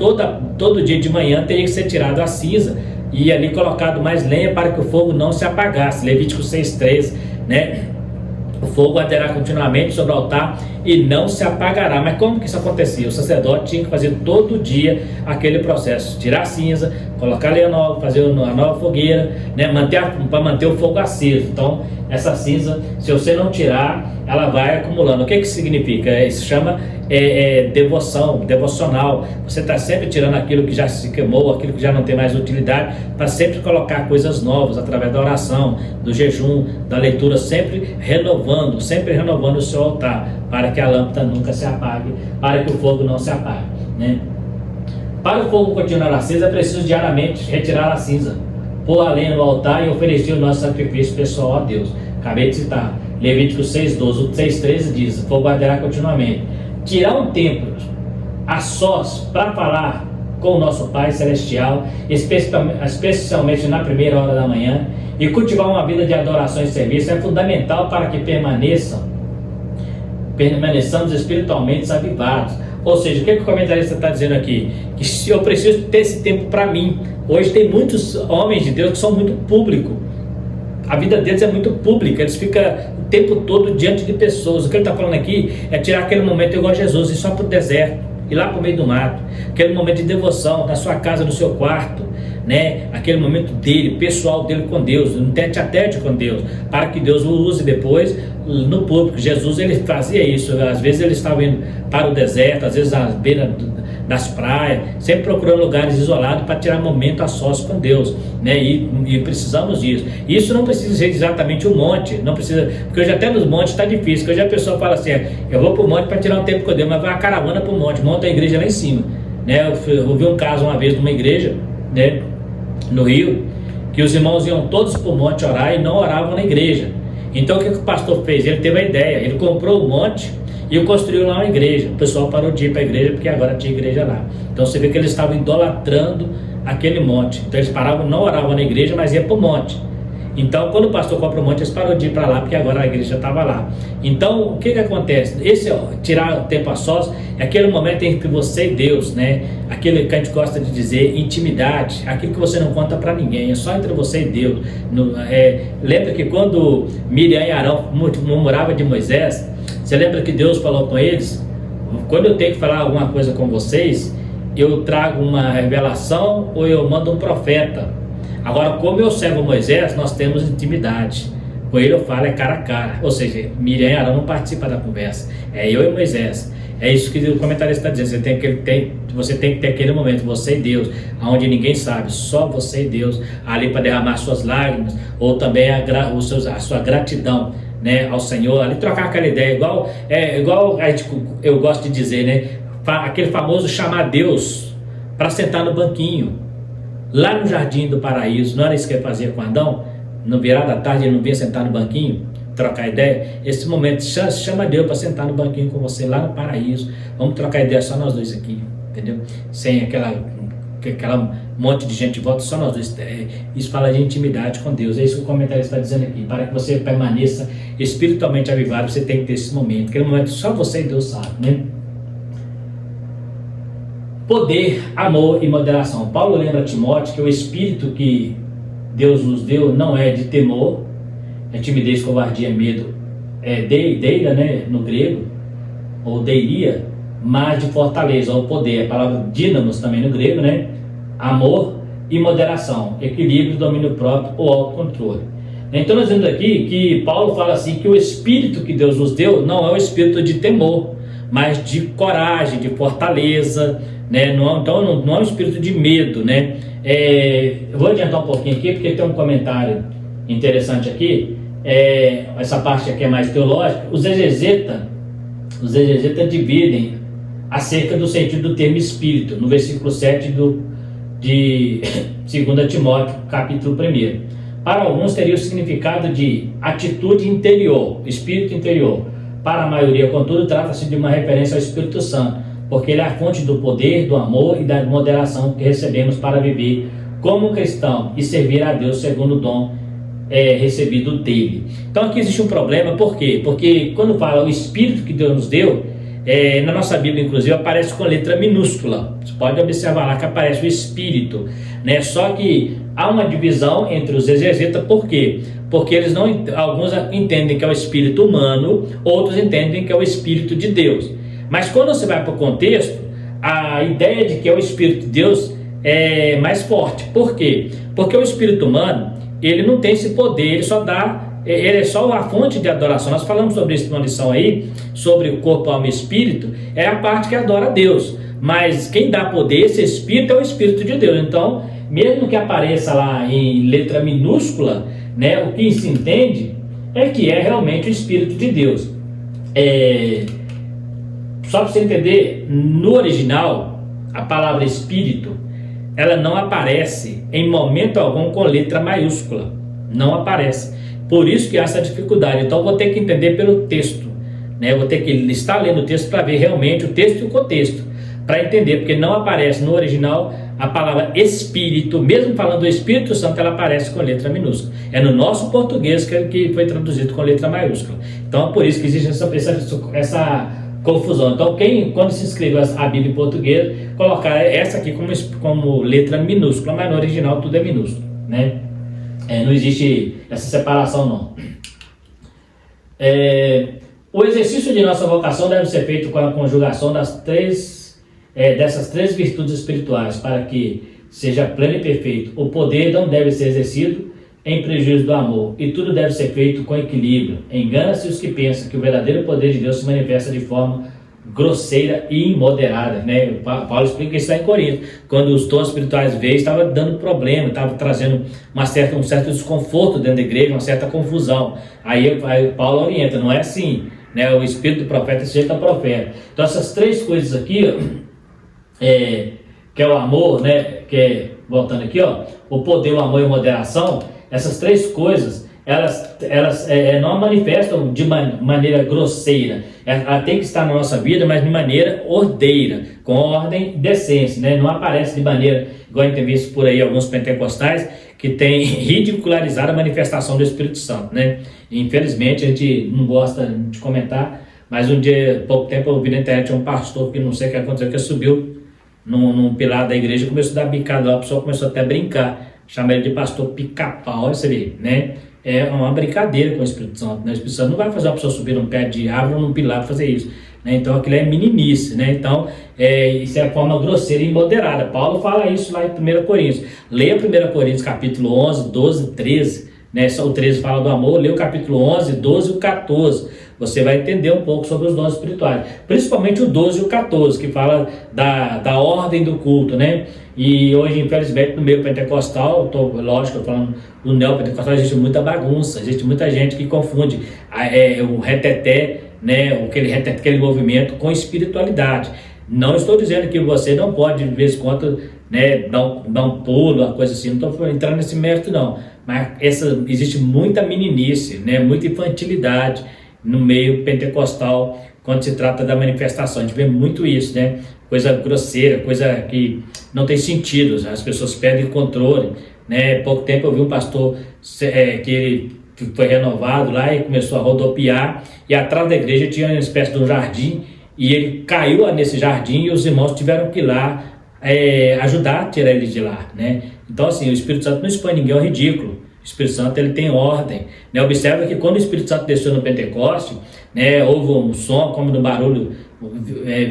Speaker 1: todo dia de manhã teria que ser tirado a cinza, e ali colocado mais lenha para que o fogo não se apagasse. Levítico 6,3, né? O fogo arderá continuamente sobre o altar e não se apagará. Mas como que isso acontecia? O sacerdote tinha que fazer todo dia aquele processo, tirar a cinza, colocar a lenha nova, fazer a nova fogueira, né? Para manter o fogo aceso. Então, essa cinza, se você não tirar, ela vai acumulando. O que que significa? Isso chama devocional. Você está sempre tirando aquilo que já se queimou, aquilo que já não tem mais utilidade, para sempre colocar coisas novas através da oração, do jejum, da leitura, sempre renovando o seu altar, para que a lâmpada nunca se apague, para que o fogo não se apague, né? Para o fogo continuar aceso, é preciso diariamente retirar a cinza, pôr a lenha no altar e oferecer o nosso sacrifício pessoal a Deus. Acabei de citar Levítico 6,12. O 6,13 diz: o fogo arderá continuamente. Tirar um tempo a sós para falar com o nosso Pai Celestial, especialmente na primeira hora da manhã, e cultivar uma vida de adoração e serviço é fundamental para que permaneçamos espiritualmente avivados. Ou seja, o que o comentarista está dizendo aqui? Que se eu preciso ter esse tempo para mim. Hoje tem muitos homens de Deus que são muito públicos. A vida deles é muito pública, eles ficam o tempo todo diante de pessoas. O que ele está falando aqui é tirar aquele momento igual a Jesus, ir só para o deserto, ir lá para o meio do mato, aquele momento de devoção, na sua casa, no seu quarto, né? Aquele momento dele, pessoal dele com Deus, um tete a tete com Deus, para que Deus o use depois no público. Jesus, ele fazia isso, às vezes ele estava indo para o deserto, às vezes às beiras das praias, sempre procurando lugares isolados para tirar momento a sós com Deus, né? E precisamos disso. Isso não precisa ser exatamente um monte, não precisa, porque hoje até nos montes está difícil, porque hoje a pessoa fala assim, eu vou para o monte para tirar um tempo com Deus, mas vai a caravana para o monte, monta a igreja lá em cima, né? Eu vi um caso uma vez de uma igreja, né, no Rio, que os irmãos iam todos para o monte orar e não oravam na igreja. Então o que o pastor fez? Ele teve a ideia, ele comprou o monte e construiu lá uma igreja. O pessoal parou de ir para a igreja porque agora tinha igreja lá. Então você vê que eles estavam idolatrando aquele monte. Então eles paravam, não oravam na igreja, mas iam para o monte. Então quando o pastor compra o monte, eles pararam de ir para lá porque agora a igreja estava lá. Então o que acontece? Tirar o tempo a sós é aquele momento entre você e Deus, né? Aquele que a gente gosta de dizer, intimidade, aquilo que você não conta para ninguém, é só entre você e Deus. Lembra que quando Miriam e Arão murmuravam de Moisés, você lembra que Deus falou com eles? Quando eu tenho que falar alguma coisa com vocês, eu trago uma revelação ou eu mando um profeta. Agora, como eu servo Moisés, nós temos intimidade. Com ele eu falo cara a cara. Ou seja, Miriam e Arão não participam da conversa. É eu e Moisés. É isso que o comentarista está dizendo. Você tem que ter aquele momento, você e Deus, onde ninguém sabe, só você e Deus, ali para derramar suas lágrimas, ou também a sua gratidão, né, ao Senhor, ali trocar aquela ideia, igual eu gosto de dizer, né, aquele famoso chamar Deus para sentar no banquinho, lá no jardim do paraíso. Não era isso que ele fazia com Adão? No virar da tarde ele não vinha sentar no banquinho, trocar ideia? Esse momento, chama Deus para sentar no banquinho com você lá no paraíso. Vamos trocar ideia só nós dois aqui, entendeu? Sem aquela monte de gente de volta, só nós dois. Isso fala de intimidade com Deus. É isso que o comentário está dizendo aqui. Para que você permaneça espiritualmente avivado, você tem que ter esse momento. Aquele momento só você e Deus sabe, né? Poder, amor e moderação. Paulo lembra a Timóteo que o espírito que Deus nos deu não é de temor, é timidez, covardia, medo, deira, né, no grego, ou deiria, mas de fortaleza, ou poder. A palavra dínamos também no grego, né? Amor e moderação, equilíbrio, domínio próprio ou autocontrole. Então nós vemos aqui que Paulo fala assim que o espírito que Deus nos deu não é o espírito de temor, mas de coragem, de fortaleza, né? Então não é um espírito de medo, né? Eu vou adiantar um pouquinho aqui porque tem um comentário interessante aqui. Essa parte aqui é mais teológica. Os exegetas dividem acerca do sentido do termo espírito no versículo 7 de 2 Timóteo, capítulo 1. Para alguns teria o significado de atitude interior, espírito interior. Para a maioria, contudo, trata-se de uma referência ao Espírito Santo, porque ele é a fonte do poder, do amor e da moderação que recebemos para viver como cristão e servir a Deus segundo o dom recebido dele. Então aqui existe um problema, por quê? Porque quando fala o Espírito que Deus nos deu, na nossa Bíblia inclusive aparece com letra minúscula. Você pode observar lá que aparece o Espírito, né? Só que há uma divisão entre os exegetas, por quê? Porque alguns entendem que é o Espírito humano, outros entendem que é o Espírito de Deus. Mas quando você vai para o contexto, a ideia de que é o Espírito de Deus é mais forte. Por quê? Porque o Espírito humano, ele não tem esse poder, ele é só a fonte de adoração. Nós falamos sobre isso numa lição aí, sobre o corpo, alma e espírito, é a parte que adora a Deus. Mas quem dá poder, esse Espírito, é o Espírito de Deus. Então, mesmo que apareça lá em letra minúscula, né, o que se entende é que é realmente o Espírito de Deus. Só para você entender, no original, a palavra Espírito, ela não aparece em momento algum com letra maiúscula. Não aparece. Por isso que há essa dificuldade. Então eu vou ter que entender pelo texto, né? Eu vou ter que estar lendo o texto para ver realmente o texto e o contexto, para entender, porque não aparece no original a palavra Espírito. Mesmo falando do Espírito Santo, ela aparece com letra minúscula. É no nosso português que foi traduzido com letra maiúscula. Então é por isso que existe essa confusão. Então quando se escreveu a Bíblia em português, colocar essa aqui como letra minúscula, mas no original tudo é minúsculo, né? Não existe essa separação não. O exercício de nossa vocação deve ser feito com a conjugação dessas três virtudes espirituais, para que seja pleno e perfeito. O poder não deve ser exercido em prejuízo do amor, e tudo deve ser feito com equilíbrio. Engana-se os que pensam que o verdadeiro poder de Deus se manifesta de forma grosseira e imoderada, né? Paulo explica isso lá em Corinto. Quando os dons espirituais veio, estava dando problema, estava trazendo um certo desconforto dentro da igreja, uma certa confusão. Aí Paulo orienta, não é assim, né? O espírito do profeta seja o profeta. Então essas três coisas aqui, que é o amor, né? Voltando aqui, o poder, o amor e a moderação, essas três coisas, elas não manifestam de maneira grosseira. Ela tem que estar na nossa vida, mas de maneira ordeira, com ordem e decência, né? Não aparece de maneira, igual a gente tem visto por aí alguns pentecostais, que tem ridicularizado a manifestação do Espírito Santo, né? Infelizmente a gente não gosta de comentar, mas pouco tempo eu vi na internet um pastor que não sei o que aconteceu, que subiu num pilar da igreja e começou a dar bicada lá, a pessoa começou até a brincar, chama ele de pastor pica-pau, olha você vê, né? É uma brincadeira com o Espírito Santo, né? O Espírito Santo não vai fazer uma pessoa subir num pé de árvore ou num pilar para fazer isso, né? Então aquilo é meninice, né? Então isso é a forma grosseira e imoderada. Paulo fala isso lá em 1 Coríntios. Leia 1 Coríntios capítulo 11, 12, 13, né? Só o 13 fala do amor, leia o capítulo 11, 12 e o 14. Você vai entender um pouco sobre os dons espirituais, principalmente o 12 e o 14, que fala da ordem do culto, né? E hoje, infelizmente, no meio pentecostal, lógico, falando do neopentecostal, existe muita bagunça, existe muita gente que confunde o reteté, né? Aquele movimento com espiritualidade. Não estou dizendo que você não pode, de vez em quando, né, dar um pulo, uma coisa assim, não estou entrando nesse mérito, não. Mas existe muita meninice, né? Muita infantilidade no meio pentecostal, quando se trata da manifestação. A gente vê muito isso, né? Coisa grosseira, coisa que não tem sentido, as pessoas perdem o controle, né? Pouco tempo eu vi um pastor que ele foi renovado lá e começou a rodopiar, e atrás da igreja tinha uma espécie de um jardim, e ele caiu nesse jardim e os irmãos tiveram que ir lá ajudar a tirar ele de lá, né? Então assim, o Espírito Santo não expõe ninguém ao ridículo. O Espírito Santo, ele tem ordem, né? Observa que quando o Espírito Santo desceu no Pentecoste, né, houve um som como de um barulho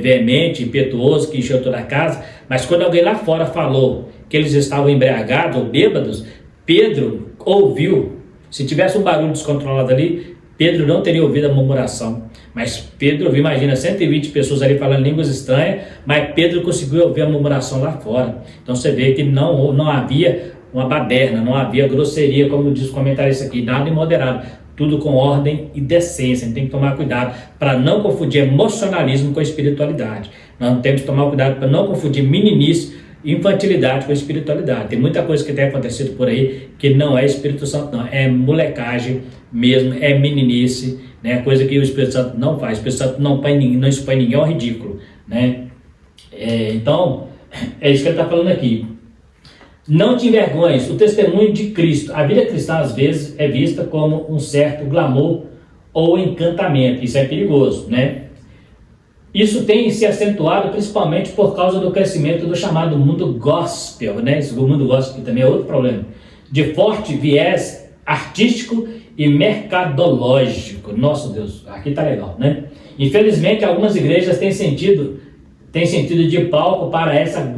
Speaker 1: veemente, impetuoso, que encheu toda a casa, mas quando alguém lá fora falou que eles estavam embriagados ou bêbados, Pedro ouviu. Se tivesse um barulho descontrolado ali, Pedro não teria ouvido a murmuração, mas Pedro ouviu, imagina, 120 pessoas ali falando línguas estranhas, mas Pedro conseguiu ouvir a murmuração lá fora. Então você vê que não havia uma baderna, não havia grosseria, como diz o comentarista aqui, nada imoderado, tudo com ordem e decência. A gente tem que tomar cuidado para não confundir emocionalismo com espiritualidade. Nós temos que tomar cuidado para não confundir meninice, infantilidade com espiritualidade. Tem muita coisa que tem acontecido por aí que não é Espírito Santo, não, é molecagem mesmo, é meninice, né? Coisa que o Espírito Santo não faz. O Espírito Santo não expõe ninguém ao ridículo, né? Então, é isso que ele está falando aqui. Não te envergonhes, o testemunho de Cristo. A vida cristã, às vezes, é vista como um certo glamour ou encantamento. Isso é perigoso, né? Isso tem se acentuado principalmente por causa do crescimento do chamado mundo gospel, né? Esse mundo gospel também é outro problema. De forte viés artístico e mercadológico. Nossa Deus, aqui tá legal, né? Infelizmente, algumas igrejas têm sentido de palco para essa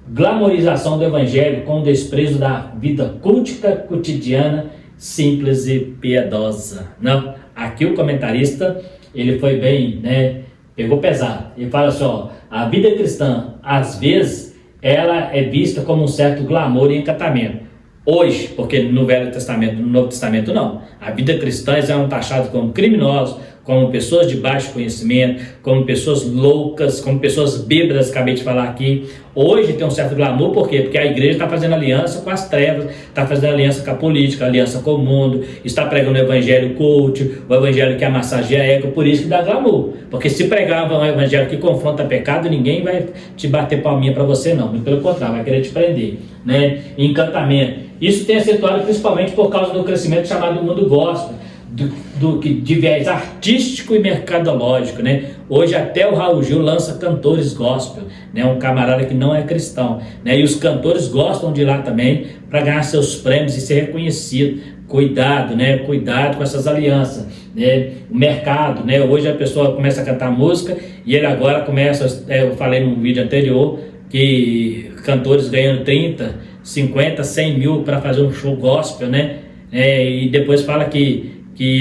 Speaker 1: glamorização do evangelho com o desprezo da vida cultica, cotidiana, simples e piedosa. Não, aqui o comentarista, ele foi bem, né, pegou pesado. Ele fala assim, ó, a vida cristã, às vezes, ela é vista como um certo glamour e encantamento. Hoje, porque no Velho Testamento, no Novo Testamento não. A vida cristã eram taxados como criminosos, como pessoas de baixo conhecimento, como pessoas loucas, como pessoas bêbadas, acabei de falar aqui. Hoje tem um certo glamour, por quê? Porque a igreja está fazendo aliança com as trevas, está fazendo aliança com a política, aliança com o mundo, está pregando o evangelho coach, o evangelho que massageia ego, por isso que dá glamour. Porque se pregar um evangelho que confronta pecado, ninguém vai te bater palminha para você não, muito pelo contrário, vai querer te prender, né? Encantamento. Isso tem acentuado principalmente por causa do crescimento chamado mundo gospel, de viés artístico e mercadológico, né? Hoje até o Raul Gil lança cantores gospel, né? Um camarada que não é cristão, né? E os cantores gostam de ir lá também para ganhar seus prêmios e ser reconhecido. Cuidado, né? Cuidado com essas alianças, né? O mercado, né? Hoje a pessoa começa a cantar música e ele agora começa, eu falei num vídeo anterior, que cantores ganhando 30, 50, 100 mil para fazer um show gospel, né? E depois fala que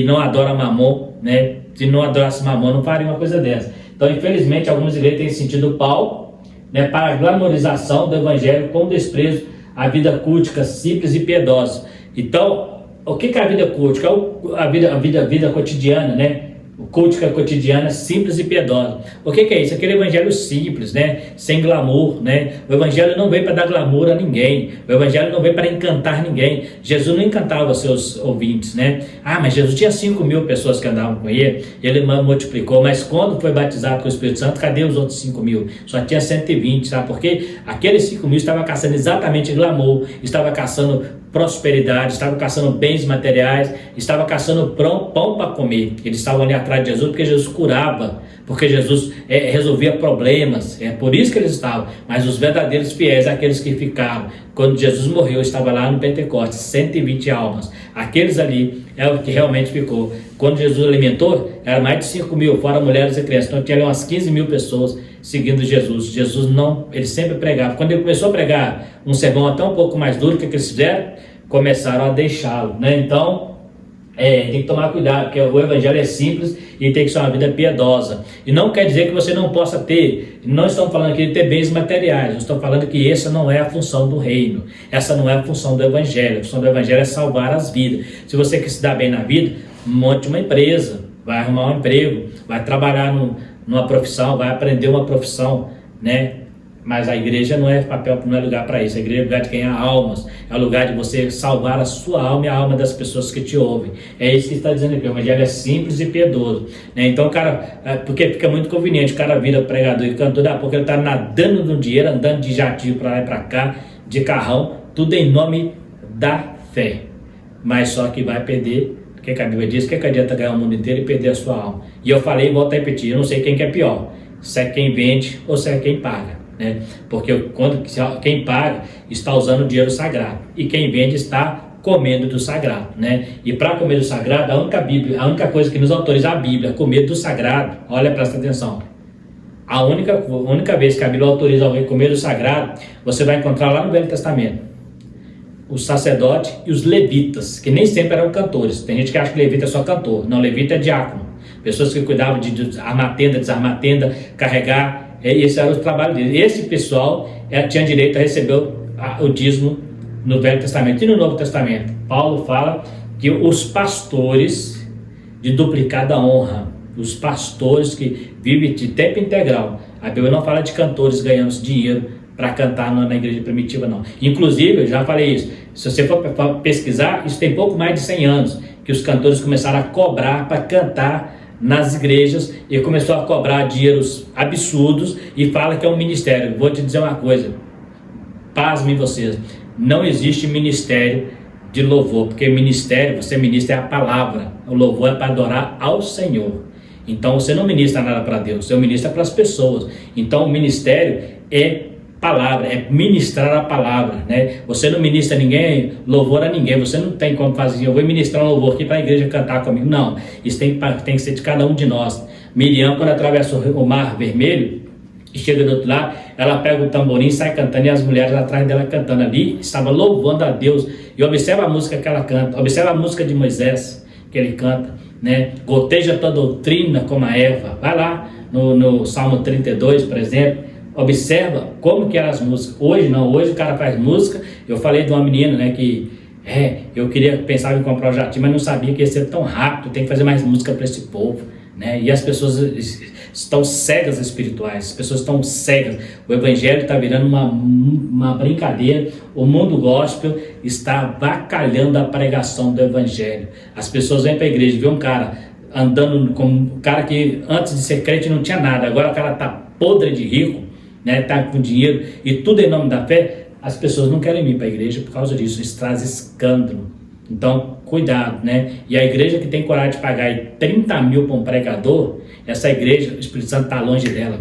Speaker 1: não adora mamon, né? Se não adorasse mamon, não faria uma coisa dessa. Então, infelizmente, algumas igrejas têm sentido o pau, né, para a glamorização do evangelho com desprezo à vida cultica, simples e piedosa. Então, o que é a vida cultica? A vida cotidiana, né? O cultica cotidiana, simples e piedosa. O que é isso? Aquele evangelho simples, né? Sem glamour, né? O evangelho não veio para dar glamour a ninguém. O evangelho não veio para encantar ninguém. Jesus não encantava seus ouvintes, né? Ah, mas Jesus tinha 5 mil pessoas que andavam com ele. Ele multiplicou, mas quando foi batizado com o Espírito Santo, cadê os outros 5 mil? Só tinha 120, sabe por quê? Aqueles 5 mil estavam caçando exatamente glamour, estavam caçando prosperidade, estavam caçando bens materiais, estavam caçando pão para comer. Eles estavam ali atrás de Jesus porque Jesus curava, porque Jesus resolvia problemas, é por isso que eles estavam. Mas os verdadeiros fiéis, aqueles que ficaram, quando Jesus morreu, estava lá no Pentecostes, 120 almas. Aqueles ali é o que realmente ficou. Quando Jesus alimentou, era mais de 5 mil, fora mulheres e crianças. Então tinha ali umas 15 mil pessoas seguindo Jesus. Jesus não, ele sempre pregava. Quando ele começou a pregar um sermão até um pouco mais duro, o que eles fizeram? Começaram a deixá-lo, né? Então, tem que tomar cuidado, porque o evangelho é simples e tem que ser uma vida piedosa. E não quer dizer que você não possa ter, não estamos falando aqui de ter bens materiais, estamos falando que essa não é a função do reino, essa não é a função do evangelho. A função do evangelho é salvar as vidas. Se você quer se dar bem na vida, monte uma empresa, vai arrumar um emprego, vai trabalhar numa profissão, vai aprender uma profissão, né? Mas a igreja não é lugar para isso. A igreja é lugar de ganhar almas, é o lugar de você salvar a sua alma e a alma das pessoas que te ouvem. É isso que está dizendo aqui. O evangelho é simples e piedoso, né? Então, cara, porque fica muito conveniente, o cara vira pregador e cantor, porque ele está nadando no dinheiro, andando de jatinho para lá e para cá, de carrão, tudo em nome da fé. Mas só que vai perder. O que a Bíblia diz? O que adianta ganhar o mundo inteiro e perder a sua alma? E eu falei e volto a repetir, eu não sei quem que é pior, se é quem vende ou se é quem paga, né? Porque quem paga está usando o dinheiro sagrado e quem vende está comendo do sagrado, né? E para comer do sagrado, a única coisa que nos autoriza a Bíblia a comer do sagrado, olha, presta atenção, a única vez que a Bíblia autoriza alguém a comer do sagrado, você vai encontrar lá no Velho Testamento os sacerdotes e os levitas, que nem sempre eram cantores. Tem gente que acha que levita é só cantor. Não, levita é diácono. Pessoas que cuidavam de armar tenda, desarmar tenda, carregar. Esse era o trabalho deles. Esse pessoal tinha direito a receber o dízimo no Velho Testamento. E no Novo Testamento, Paulo fala que os pastores de duplicada honra, os pastores que vivem de tempo integral. A Bíblia não fala de cantores ganhando dinheiro para cantar na igreja primitiva, não. Inclusive, eu já falei isso, se você for pesquisar, isso tem pouco mais de 100 anos, que os cantores começaram a cobrar para cantar nas igrejas e começou a cobrar dinheiros absurdos e fala que é um ministério. Vou te dizer uma coisa, pasmem vocês, não existe ministério de louvor, porque ministério, você ministra a palavra, o louvor é para adorar ao Senhor. Então você não ministra nada para Deus, você ministra para as pessoas. Então o ministério é palavra, é ministrar a palavra, né? Você não ministra ninguém, louvor a ninguém, você não tem como fazer, eu vou ministrar um louvor aqui para a igreja cantar comigo, não, isso tem que ser de cada um de nós. Miriam, quando atravessou o mar vermelho e chega do outro lado, ela pega o tamborim e sai cantando, e as mulheres atrás dela cantando ali, estava louvando a Deus. E observa a música que ela canta, observa a música de Moisés que ele canta, né? Goteja tua doutrina como a Eva. Vai lá no Salmo 32, por exemplo, observa como que eram as músicas. Hoje não, hoje o cara faz música. Eu falei de uma menina, né, que eu pensava em comprar o jatinho, mas não sabia que ia ser tão rápido, tem que fazer mais música para esse povo, né? E as pessoas estão cegas espirituais, as pessoas estão cegas. O evangelho está virando uma brincadeira. O mundo gospel está avacalhando a pregação do evangelho. As pessoas vêm para a igreja, vê um cara andando com um cara que antes de ser crente não tinha nada, agora o cara está podre de rico, né? Tá com dinheiro e tudo em nome da fé. As pessoas não querem vir para a igreja por causa disso, isso traz escândalo. Então, cuidado, né? E a igreja que tem coragem de pagar 30 mil para um pregador, essa igreja, o Espírito Santo está longe dela.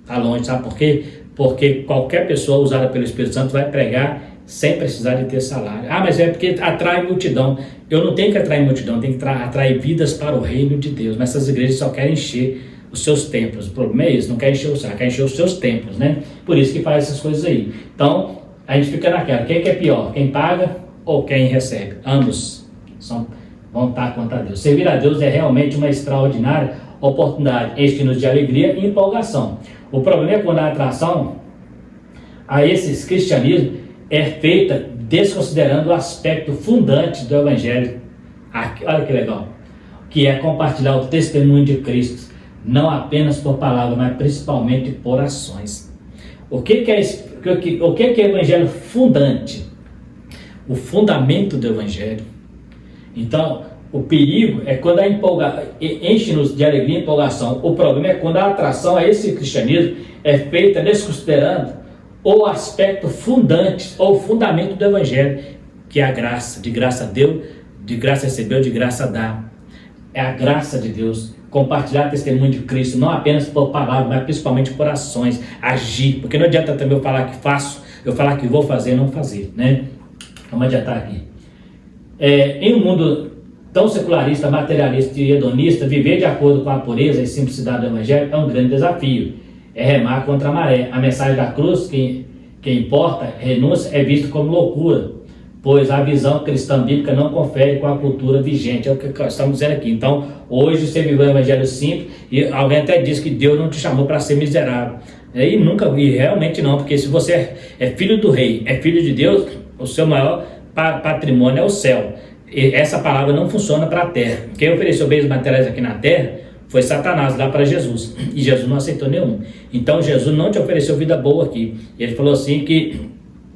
Speaker 1: Está longe, sabe por quê? Porque qualquer pessoa usada pelo Espírito Santo vai pregar sem precisar de ter salário. Ah, mas é porque atrai multidão. Eu não tenho que atrair multidão, eu tenho que atrair vidas para o reino de Deus. Mas essas igrejas só querem encher os seus templos. O problema é isso, não quer encher o saco, quer encher os seus templos, né? Por isso que faz essas coisas aí. Então, a gente fica naquela, quem que é pior? Quem paga ou quem recebe? Ambos vão estar contra Deus. Servir a Deus é realmente uma extraordinária oportunidade, enche-nos de alegria e empolgação. O problema é quando a atração a esses cristianismo é feita desconsiderando o aspecto fundante do evangelho. Olha que legal, que é compartilhar o testemunho de Cristo, não apenas por palavras, mas principalmente por ações. O que é evangelho fundante? O fundamento do evangelho. Então, o perigo é quando enche-nos de alegria e empolgação. O problema é quando a atração a esse cristianismo é feita desconsiderando o aspecto fundante ou fundamento do evangelho, que é a graça. De graça deu, de graça recebeu, de graça dá. É a graça de Deus. Compartilhar o testemunho de Cristo, não apenas por palavras, mas principalmente por ações, agir. Porque não adianta também eu falar que faço, eu falar que vou fazer e não fazer, né? Vamos adiantar aqui. Em um mundo tão secularista, materialista e hedonista, viver de acordo com a pureza e simplicidade do evangelho é um grande desafio. É remar contra a maré. A mensagem da cruz, que importa, renúncia, é vista como loucura, pois a visão cristã bíblica não confere com a cultura vigente. É o que estamos dizendo aqui. Então, hoje você vive o evangelho simples, e alguém até diz que Deus não te chamou para ser miserável. E realmente não, porque se você é filho do rei, é filho de Deus, o seu maior patrimônio é o céu. E essa palavra não funciona para a terra. Quem ofereceu bens materiais aqui na terra foi Satanás lá para Jesus, e Jesus não aceitou nenhum. Então Jesus não te ofereceu vida boa aqui. Ele falou assim que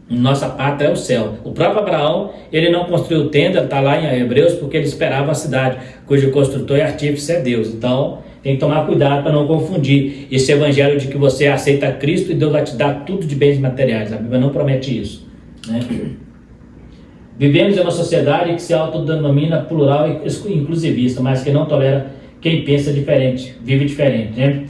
Speaker 1: nossa pátria é o céu. O próprio Abraão, ele não construiu tenda, está lá em Hebreus, porque ele esperava a cidade, cujo construtor e artífice é Deus. Então tem que tomar cuidado para não confundir esse evangelho de que você aceita Cristo e Deus vai te dar tudo de bens materiais. A Bíblia não promete isso, né? Vivemos em uma sociedade que se autodenomina plural e inclusivista, mas que não tolera quem pensa diferente, vive diferente, né?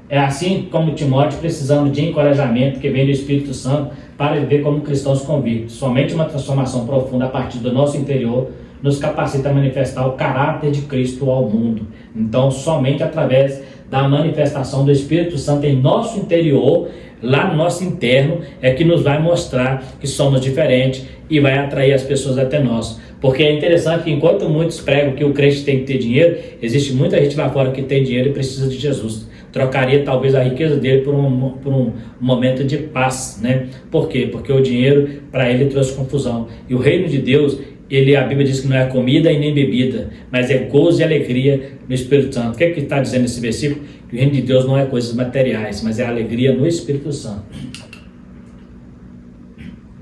Speaker 1: É assim como Timóteo, precisamos de encorajamento que vem do Espírito Santo para viver como cristãos convictos. Somente uma transformação profunda a partir do nosso interior nos capacita a manifestar o caráter de Cristo ao mundo. Então, somente através da manifestação do Espírito Santo em nosso interior, lá no nosso interno, é que nos vai mostrar que somos diferentes e vai atrair as pessoas até nós. Porque é interessante que enquanto muitos pregam que o crente tem que ter dinheiro, existe muita gente lá fora que tem dinheiro e precisa de Jesus. Trocaria talvez a riqueza dele por um momento de paz, né? Por quê? Porque o dinheiro para ele trouxe confusão. E o reino de Deus, a Bíblia diz que não é comida e nem bebida, mas é gozo e alegria no Espírito Santo. O que é que está dizendo nesse versículo? Que o reino de Deus não é coisas materiais, mas é alegria no Espírito Santo.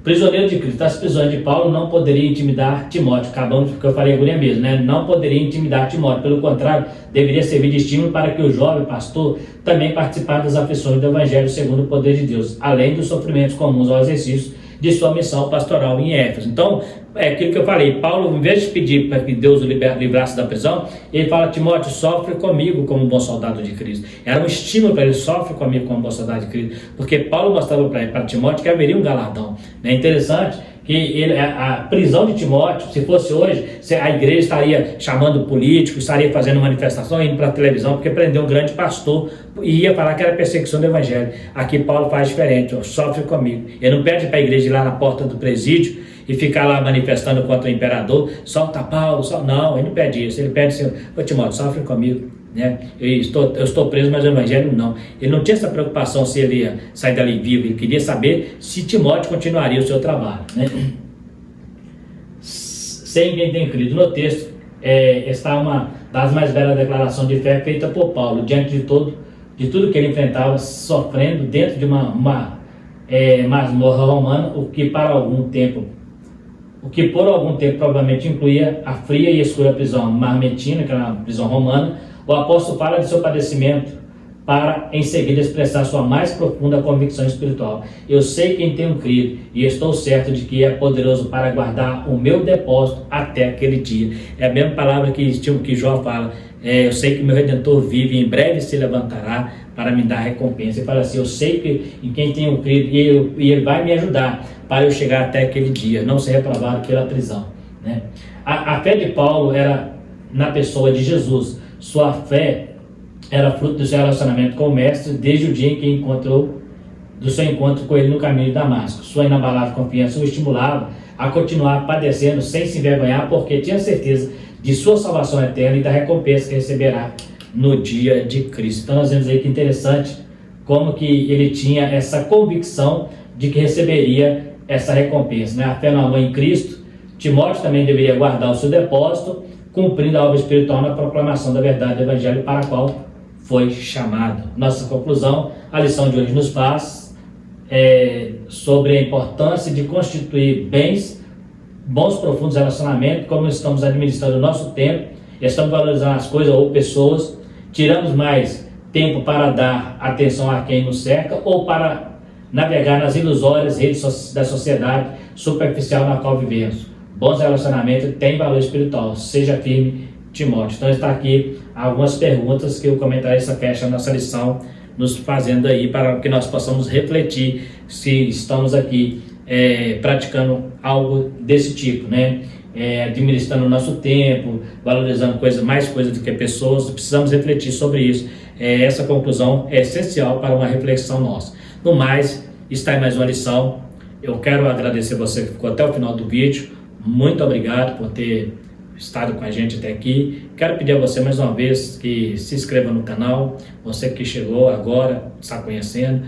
Speaker 1: Prisioneiro de Cristo, as prisões de Paulo não poderiam intimidar Timóteo. Acabamos, porque eu falei agora mesmo, né? Não poderia intimidar Timóteo. Pelo contrário, deveria servir de estímulo para que o jovem pastor também participasse das aflições do Evangelho segundo o poder de Deus, além dos sofrimentos comuns ao exercício de sua missão pastoral em Éfeso. Então, é aquilo que eu falei, Paulo, em vez de pedir para que Deus o livrasse da prisão, ele fala: Timóteo, sofre comigo como um bom soldado de Cristo. Era um estímulo para ele: sofre comigo como um bom soldado de Cristo, porque Paulo mostrava para Timóteo que haveria um galardão. É interessante que a prisão de Timóteo, se fosse hoje, a igreja estaria chamando político, estaria fazendo manifestação, indo para a televisão, porque prendeu um grande pastor e ia falar que era perseguição do evangelho. Aqui Paulo faz diferente: sofre comigo. Ele não pede para a igreja ir lá na porta do presídio e ficar lá manifestando contra o imperador: solta Paulo, não, ele não pede isso. Ele pede assim: ô Timóteo, sofre comigo, né? Eu estou preso, mas o evangelho não. Ele não tinha essa preocupação se ele ia sair dali vivo. Ele queria saber se Timóteo continuaria o seu trabalho, né? Sem quem tem crido. No texto está uma das mais belas declarações de fé feita por Paulo, diante de tudo que ele enfrentava, sofrendo dentro de uma masmorra romana, o que por algum tempo provavelmente incluía a fria e escura prisão marmetina, que era uma prisão romana. O apóstolo fala de seu padecimento para em seguida expressar sua mais profunda convicção espiritual: eu sei quem tenho crido e estou certo de que é poderoso para guardar o meu depósito até aquele dia. É a mesma palavra que Jó fala: eu sei que meu Redentor vive e em breve se levantará para me dar recompensa. Ele fala assim: eu sei que em quem tenho crido e ele vai me ajudar para eu chegar até aquele dia, não ser reprovado pela prisão, né? A fé de Paulo era na pessoa de Jesus. Sua fé era fruto do seu relacionamento com o Mestre desde o dia em que do seu encontro com ele no caminho de Damasco. Sua inabalável confiança o estimulava a continuar padecendo sem se envergonhar, porque tinha certeza de sua salvação eterna e da recompensa que receberá no dia de Cristo. Então nós vemos aí que interessante como que ele tinha essa convicção de que receberia essa recompensa, né? A fé no amor em Cristo. Timóteo também deveria guardar o seu depósito, cumprindo a obra espiritual na proclamação da verdade do Evangelho para a qual foi chamado. Nossa conclusão: a lição de hoje nos faz sobre a importância de constituir bons, profundos relacionamentos, como estamos administrando o nosso tempo, estamos valorizando as coisas ou pessoas, tiramos mais tempo para dar atenção a quem nos cerca ou para navegar nas ilusórias redes da sociedade superficial na qual vivemos. Bons relacionamentos têm valor espiritual. Seja firme, Timóteo. Então está aqui algumas perguntas que o comentarista fecha a nossa lição, nos fazendo aí para que nós possamos refletir se estamos aqui praticando algo desse tipo, né? Administrando o nosso tempo, valorizando mais coisas do que pessoas. Precisamos refletir sobre isso. Essa conclusão é essencial para uma reflexão nossa. No mais, está aí mais uma lição. Eu quero agradecer você que ficou até o final do vídeo. Muito obrigado por ter estado com a gente até aqui. Quero pedir a você mais uma vez que se inscreva no canal. Você que chegou agora, está conhecendo.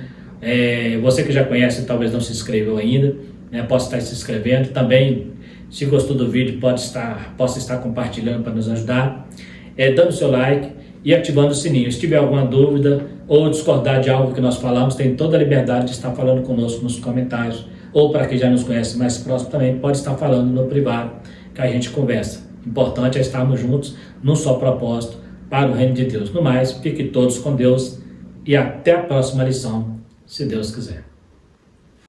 Speaker 1: Você que já conhece talvez não se inscreveu ainda, né? Possa estar se inscrevendo. Também, se gostou do vídeo, possa estar compartilhando para nos ajudar. Dando seu like e ativando o sininho. Se tiver alguma dúvida ou discordar de algo que nós falamos, tem toda a liberdade de estar falando conosco nos comentários. Ou para quem já nos conhece mais próximo também, pode estar falando no privado, que a gente conversa. Importante é estarmos juntos num só propósito para o reino de Deus. No mais, fiquem todos com Deus e até a próxima lição, se Deus quiser.